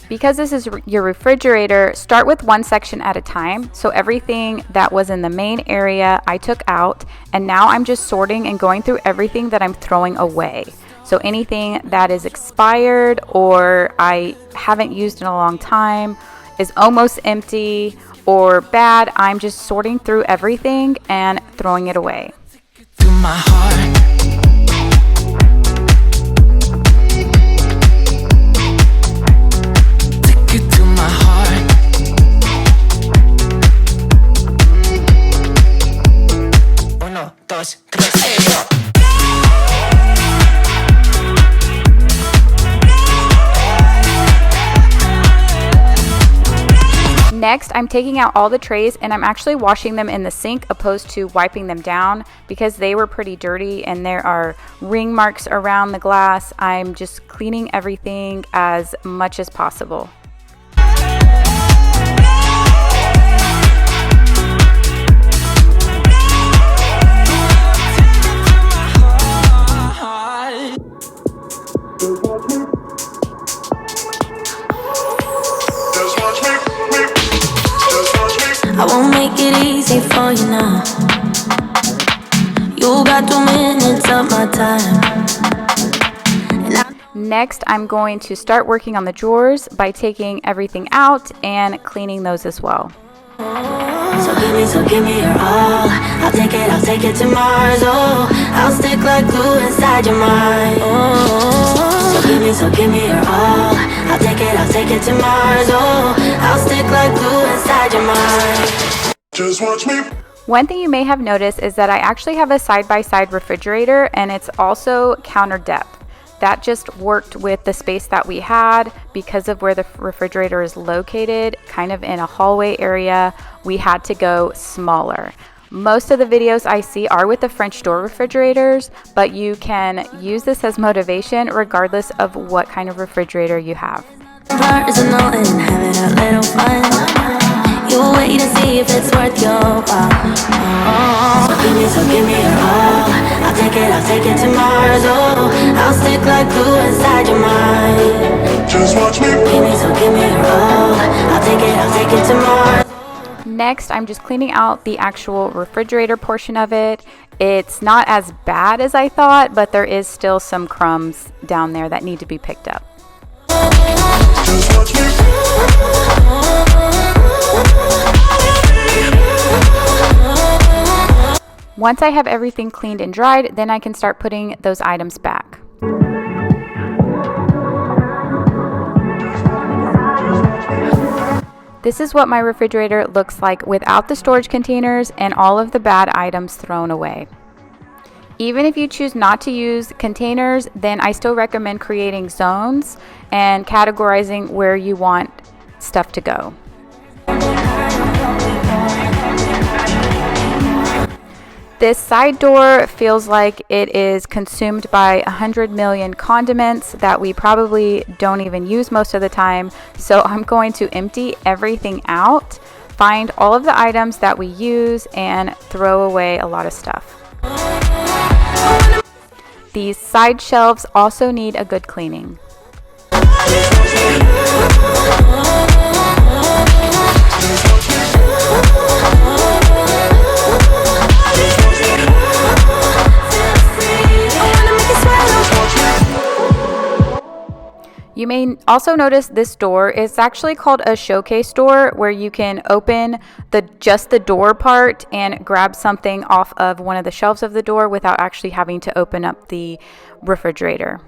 Because this is your refrigerator, start with one section at a time. So everything that was in the main area I took out, and now I'm just sorting and going through everything that I'm throwing away. So anything that is expired or I haven't used in a long time, is almost empty or bad, I'm just sorting through everything and throwing it away. To my heart. Next, I'm taking out all the trays and I'm actually washing them in the sink opposed to wiping them down because they were pretty dirty and there are ring marks around the glass. I'm just cleaning everything as much as possible. I make it easy for you now. You got 2 minutes of my time. Next, I'm going to start working on the drawers by taking everything out and cleaning those as well. So give me your all. I'll take it to Mars. Oh, I'll stick like glue inside your mind. Oh, so give me your all. I'll take it to Mars. Oh, I'll stick like glue inside your mind. Just watch me. One thing you may have noticed is that I actually have a side-by-side refrigerator, and it's also counter depth. That just worked with the space that we had because of where the refrigerator is located, kind of in a hallway area. We had to go smaller. Most of the videos I see are with the French door refrigerators, but you can use this as motivation regardless of what kind of refrigerator you have. Personal and having a little fun. You wait to see if it's worth your while. So give me your all. I'll take it to Mars. Oh, I'll stick like glue inside your mind. Just watch me. Give me your all. I'll take it to Mars. Next, I'm just cleaning out the actual refrigerator portion of it. It's not as bad as I thought, but there is still some crumbs down there that need to be picked up. Just watch me. Once I have everything cleaned and dried, then I can start putting those items back. This is what my refrigerator looks like without the storage containers and all of the bad items thrown away. Even if you choose not to use containers, then I still recommend creating zones and categorizing where you want stuff to go. This side door feels like it is consumed by 100 million condiments that we probably don't even use most of the time. So I'm going to empty everything out, find all of the items that we use, and throw away a lot of stuff. These side shelves also need a good cleaning. You may also notice this door is actually called a showcase door, where you can open just the door part and grab something off of one of the shelves of the door without actually having to open up the refrigerator.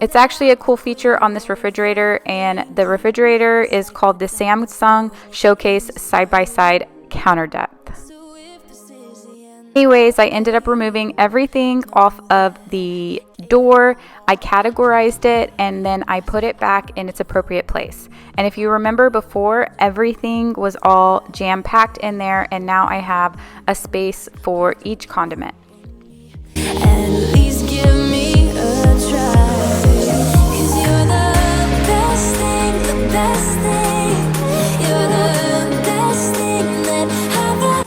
It's actually a cool feature on this refrigerator, and the refrigerator is called the Samsung Showcase Side-by-Side Counter Depth. Anyways, I ended up removing everything off of the door. I categorized it, and then I put it back in its appropriate place. And if you remember before, everything was all jam-packed in there, and now I have a space for each condiment. At least give me a try. 'Cause you're the best thing, the best thing. You're the best thing that I've ever.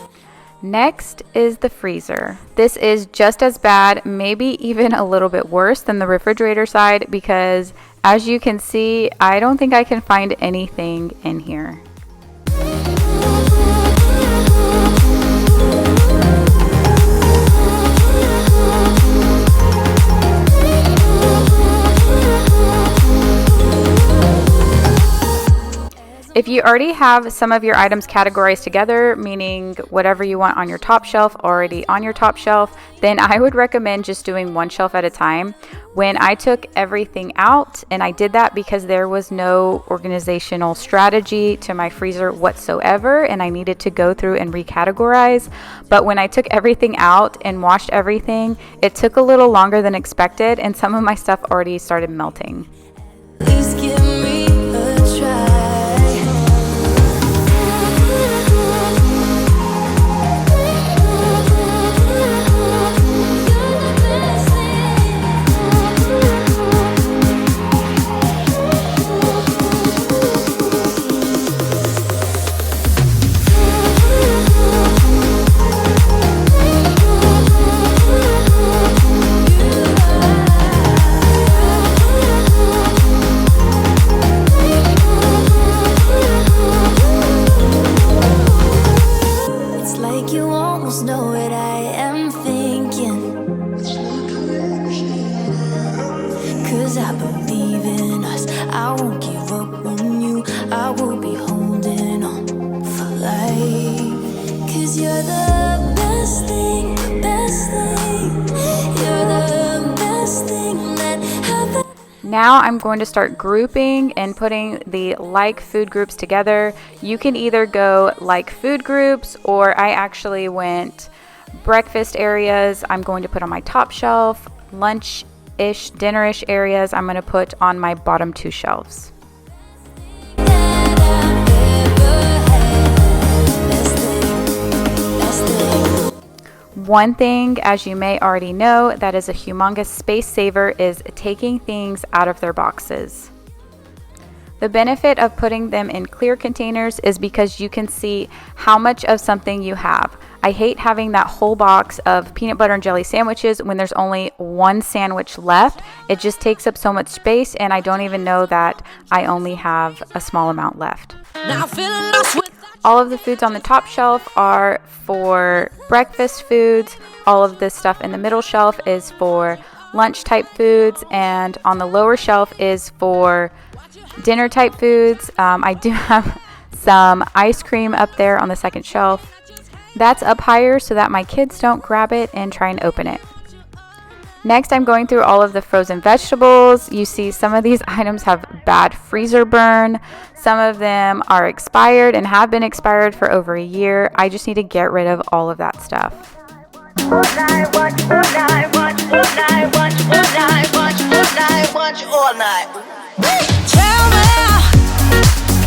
Next is the freezer. This is just as bad, maybe even a little bit worse than the refrigerator side, because as you can see, I don't think I can find anything in here. If you already have some of your items categorized together, meaning whatever you want on your top shelf already on your top shelf, then I would recommend just doing one shelf at a time. When I took everything out, and I did that because there was no organizational strategy to my freezer whatsoever, and I needed to go through and recategorize. But when I took everything out and washed everything, it took a little longer than expected, and some of my stuff already started melting. Please give me a try. I believe in us. I won't give up on you. I will be holding on for life. 'Cause you're the best thing, best thing. You're the best thing that happened. Now I'm going to start grouping and putting the like food groups together. You can either go like food groups, or I actually went breakfast areas I'm going to put on my top shelf, lunch-ish, dinner-ish areas I'm going to put on my bottom two shelves. One thing, as you may already know, that is a humongous space saver is taking things out of their boxes. The benefit of putting them in clear containers is because you can see how much of something you have. I hate having that whole box of peanut butter and jelly sandwiches when there's only one sandwich left. It just takes up so much space, and I don't even know that I only have a small amount left. All of the foods on the top shelf are for breakfast foods. All of this stuff in the middle shelf is for lunch type foods, and on the lower shelf is for dinner type foods. I do have some ice cream up there on the second shelf. That's up higher so that my kids don't grab it and try and open it. Next, I'm going through all of the frozen vegetables. You see some of these items have bad freezer burn. Some of them are expired and have been expired for over a year. I just need to get rid of all of that stuff. Tell me,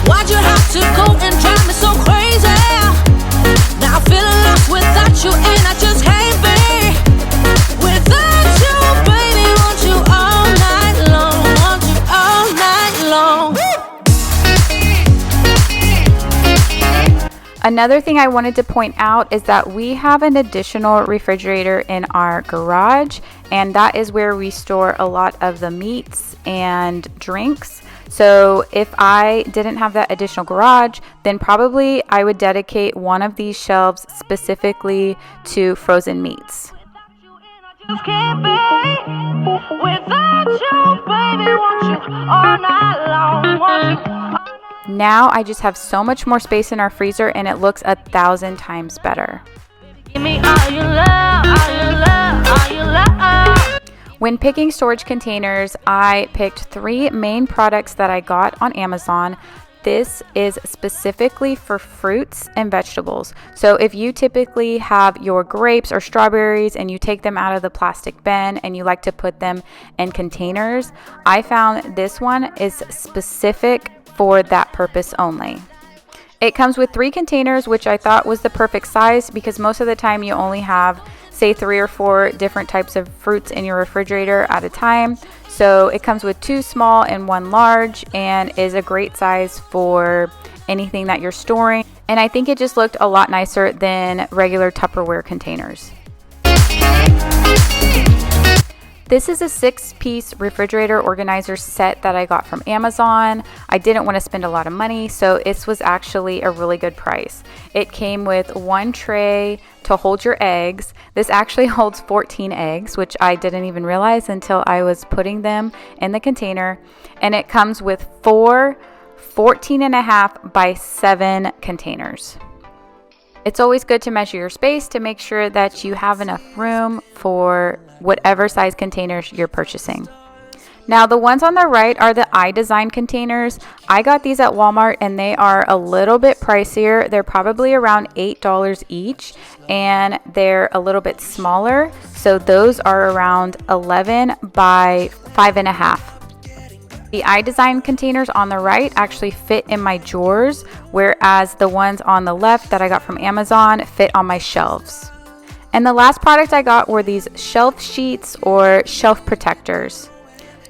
why'd you have to go and drive me so crazy? Now I'm feeling lost without you, and I just can't be without you, baby. Want you all night long, want you all night long. Another thing I wanted to point out is that we have an additional refrigerator in our garage, and that is where we store a lot of the meats and drinks. So if I didn't have that additional garage, then probably I would dedicate one of these shelves specifically to frozen meats. Just can't be without you, baby. Want you all night long, want you all night. Now I just have so much more space in our freezer, and it looks 1,000 times better. Give me all your love, all your love, all your love. When picking storage containers, I picked 3 main products that I got on Amazon. This is specifically for fruits and vegetables. So if you typically have your grapes or strawberries and you take them out of the plastic bin and you like to put them in containers, I found this one is specific for that purpose only. It comes with 3 containers, which I thought was the perfect size because most of the time you only have, say, 3 or 4 different types of fruits in your refrigerator at a time. So it comes with 2 small and 1 large, and is a great size for anything that you're storing. And I think it just looked a lot nicer than regular Tupperware containers. This is a 6-piece refrigerator organizer set that I got from Amazon. I didn't want to spend a lot of money, so this was actually a really good price. It came with 1 tray to hold your eggs. This actually holds 14 eggs, which I didn't even realize until I was putting them in the container. And it comes with 4 14.5 by 7 containers. It's always good to measure your space to make sure that you have enough room for whatever size containers you're purchasing. Now, the ones on the right are the iDesign containers. I got these at Walmart, and they are a little bit pricier. They're probably around $8 each, and they're a little bit smaller. So those are around 11 by 5.5. The iDesign containers on the right actually fit in my drawers, whereas the ones on the left that I got from Amazon fit on my shelves. And the last product I got were these shelf sheets or shelf protectors.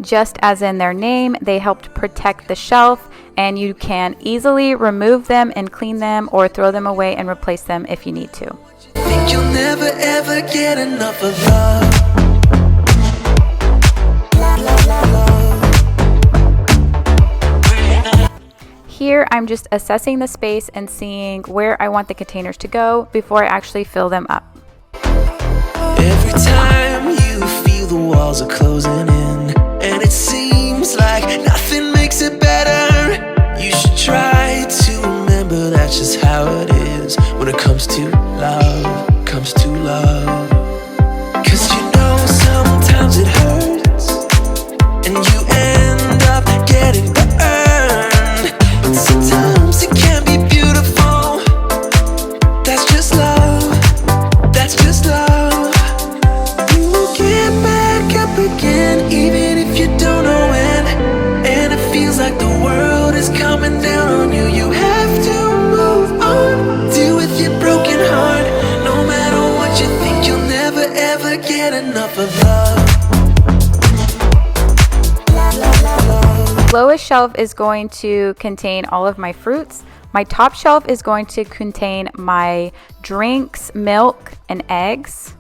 Just as in their name, they helped protect the shelf, and you can easily remove them and clean them or throw them away and replace them if you need to. Think you'll never ever get enough of love. Here, I'm just assessing the space and seeing where I want the containers to go before I actually fill them up. Every time you feel the walls are closing in, and it seems when it comes to love, comes to love. 'Cause you know sometimes it hurts and you end up getting burned, but sometimes it can be beautiful. That's just love, that's just love. You will get back up again even if you don't know when, and it feels like the world is coming down on you. You have to move on, deal with your broken heart. No matter what you think, you'll never ever get enough of love. Lowest shelf is going to contain all of my fruits. My top shelf is going to contain my drinks, milk, and eggs.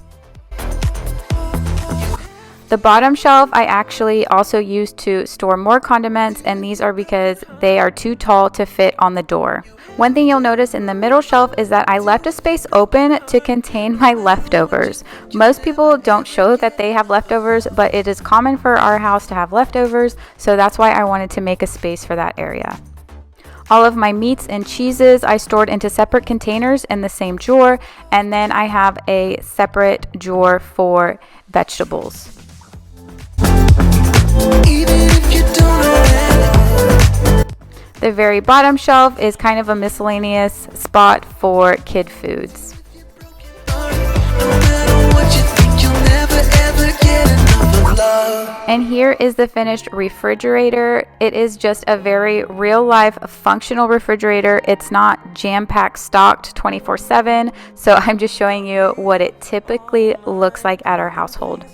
The bottom shelf I actually also use to store more condiments, and these are because they are too tall to fit on the door. One thing you'll notice in the middle shelf is that I left a space open to contain my leftovers. Most people don't show that they have leftovers, but it is common for our house to have leftovers, so that's why I wanted to make a space for that area. All of my meats and cheeses I stored into separate containers in the same drawer, and then I have a separate drawer for vegetables. Even if you don't know it. The very bottom shelf is kind of a miscellaneous spot for kid foods. No matter what you think, you'll never ever get enough of love. And here is the finished refrigerator. It is just a very real life functional refrigerator. It's not jam-packed stocked 24/7, so I'm just showing you what it typically looks like at our household.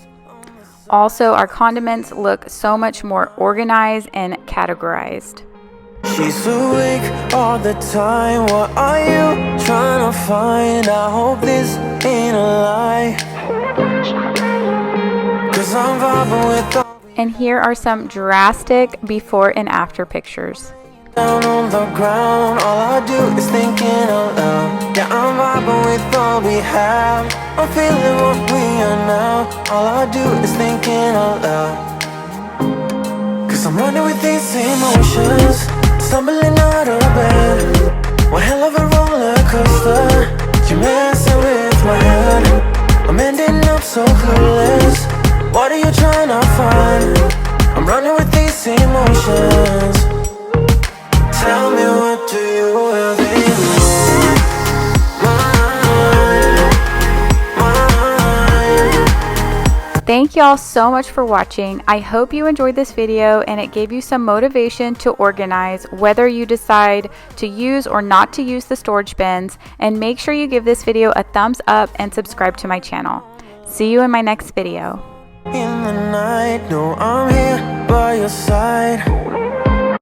Also, our condiments look so much more organized and categorized. She's awake all the time. What are you trying to find? I hope this ain't a lie. 'Cause I'm vibing with all And here are some drastic before and after pictures. down on the ground. All I do is thinking out loud. Yeah, I'm vibing with all we have. I'm feeling what we are now. All I do is thinking out loud. 'Cause I'm running with these emotions, stumbling out of bed. One hell of a roller coaster. You're messing with my head. I'm ending up so clueless. What are you trying to find? I'm running with these emotions. Tell me, what do you have in mind? Thank y'all so much for watching. I hope you enjoyed this video and it gave you some motivation to organize whether you decide to use or not to use the storage bins. And make sure you give this video a thumbs up and subscribe to my channel. See you in my next video. In the night, no, I'm here by your side.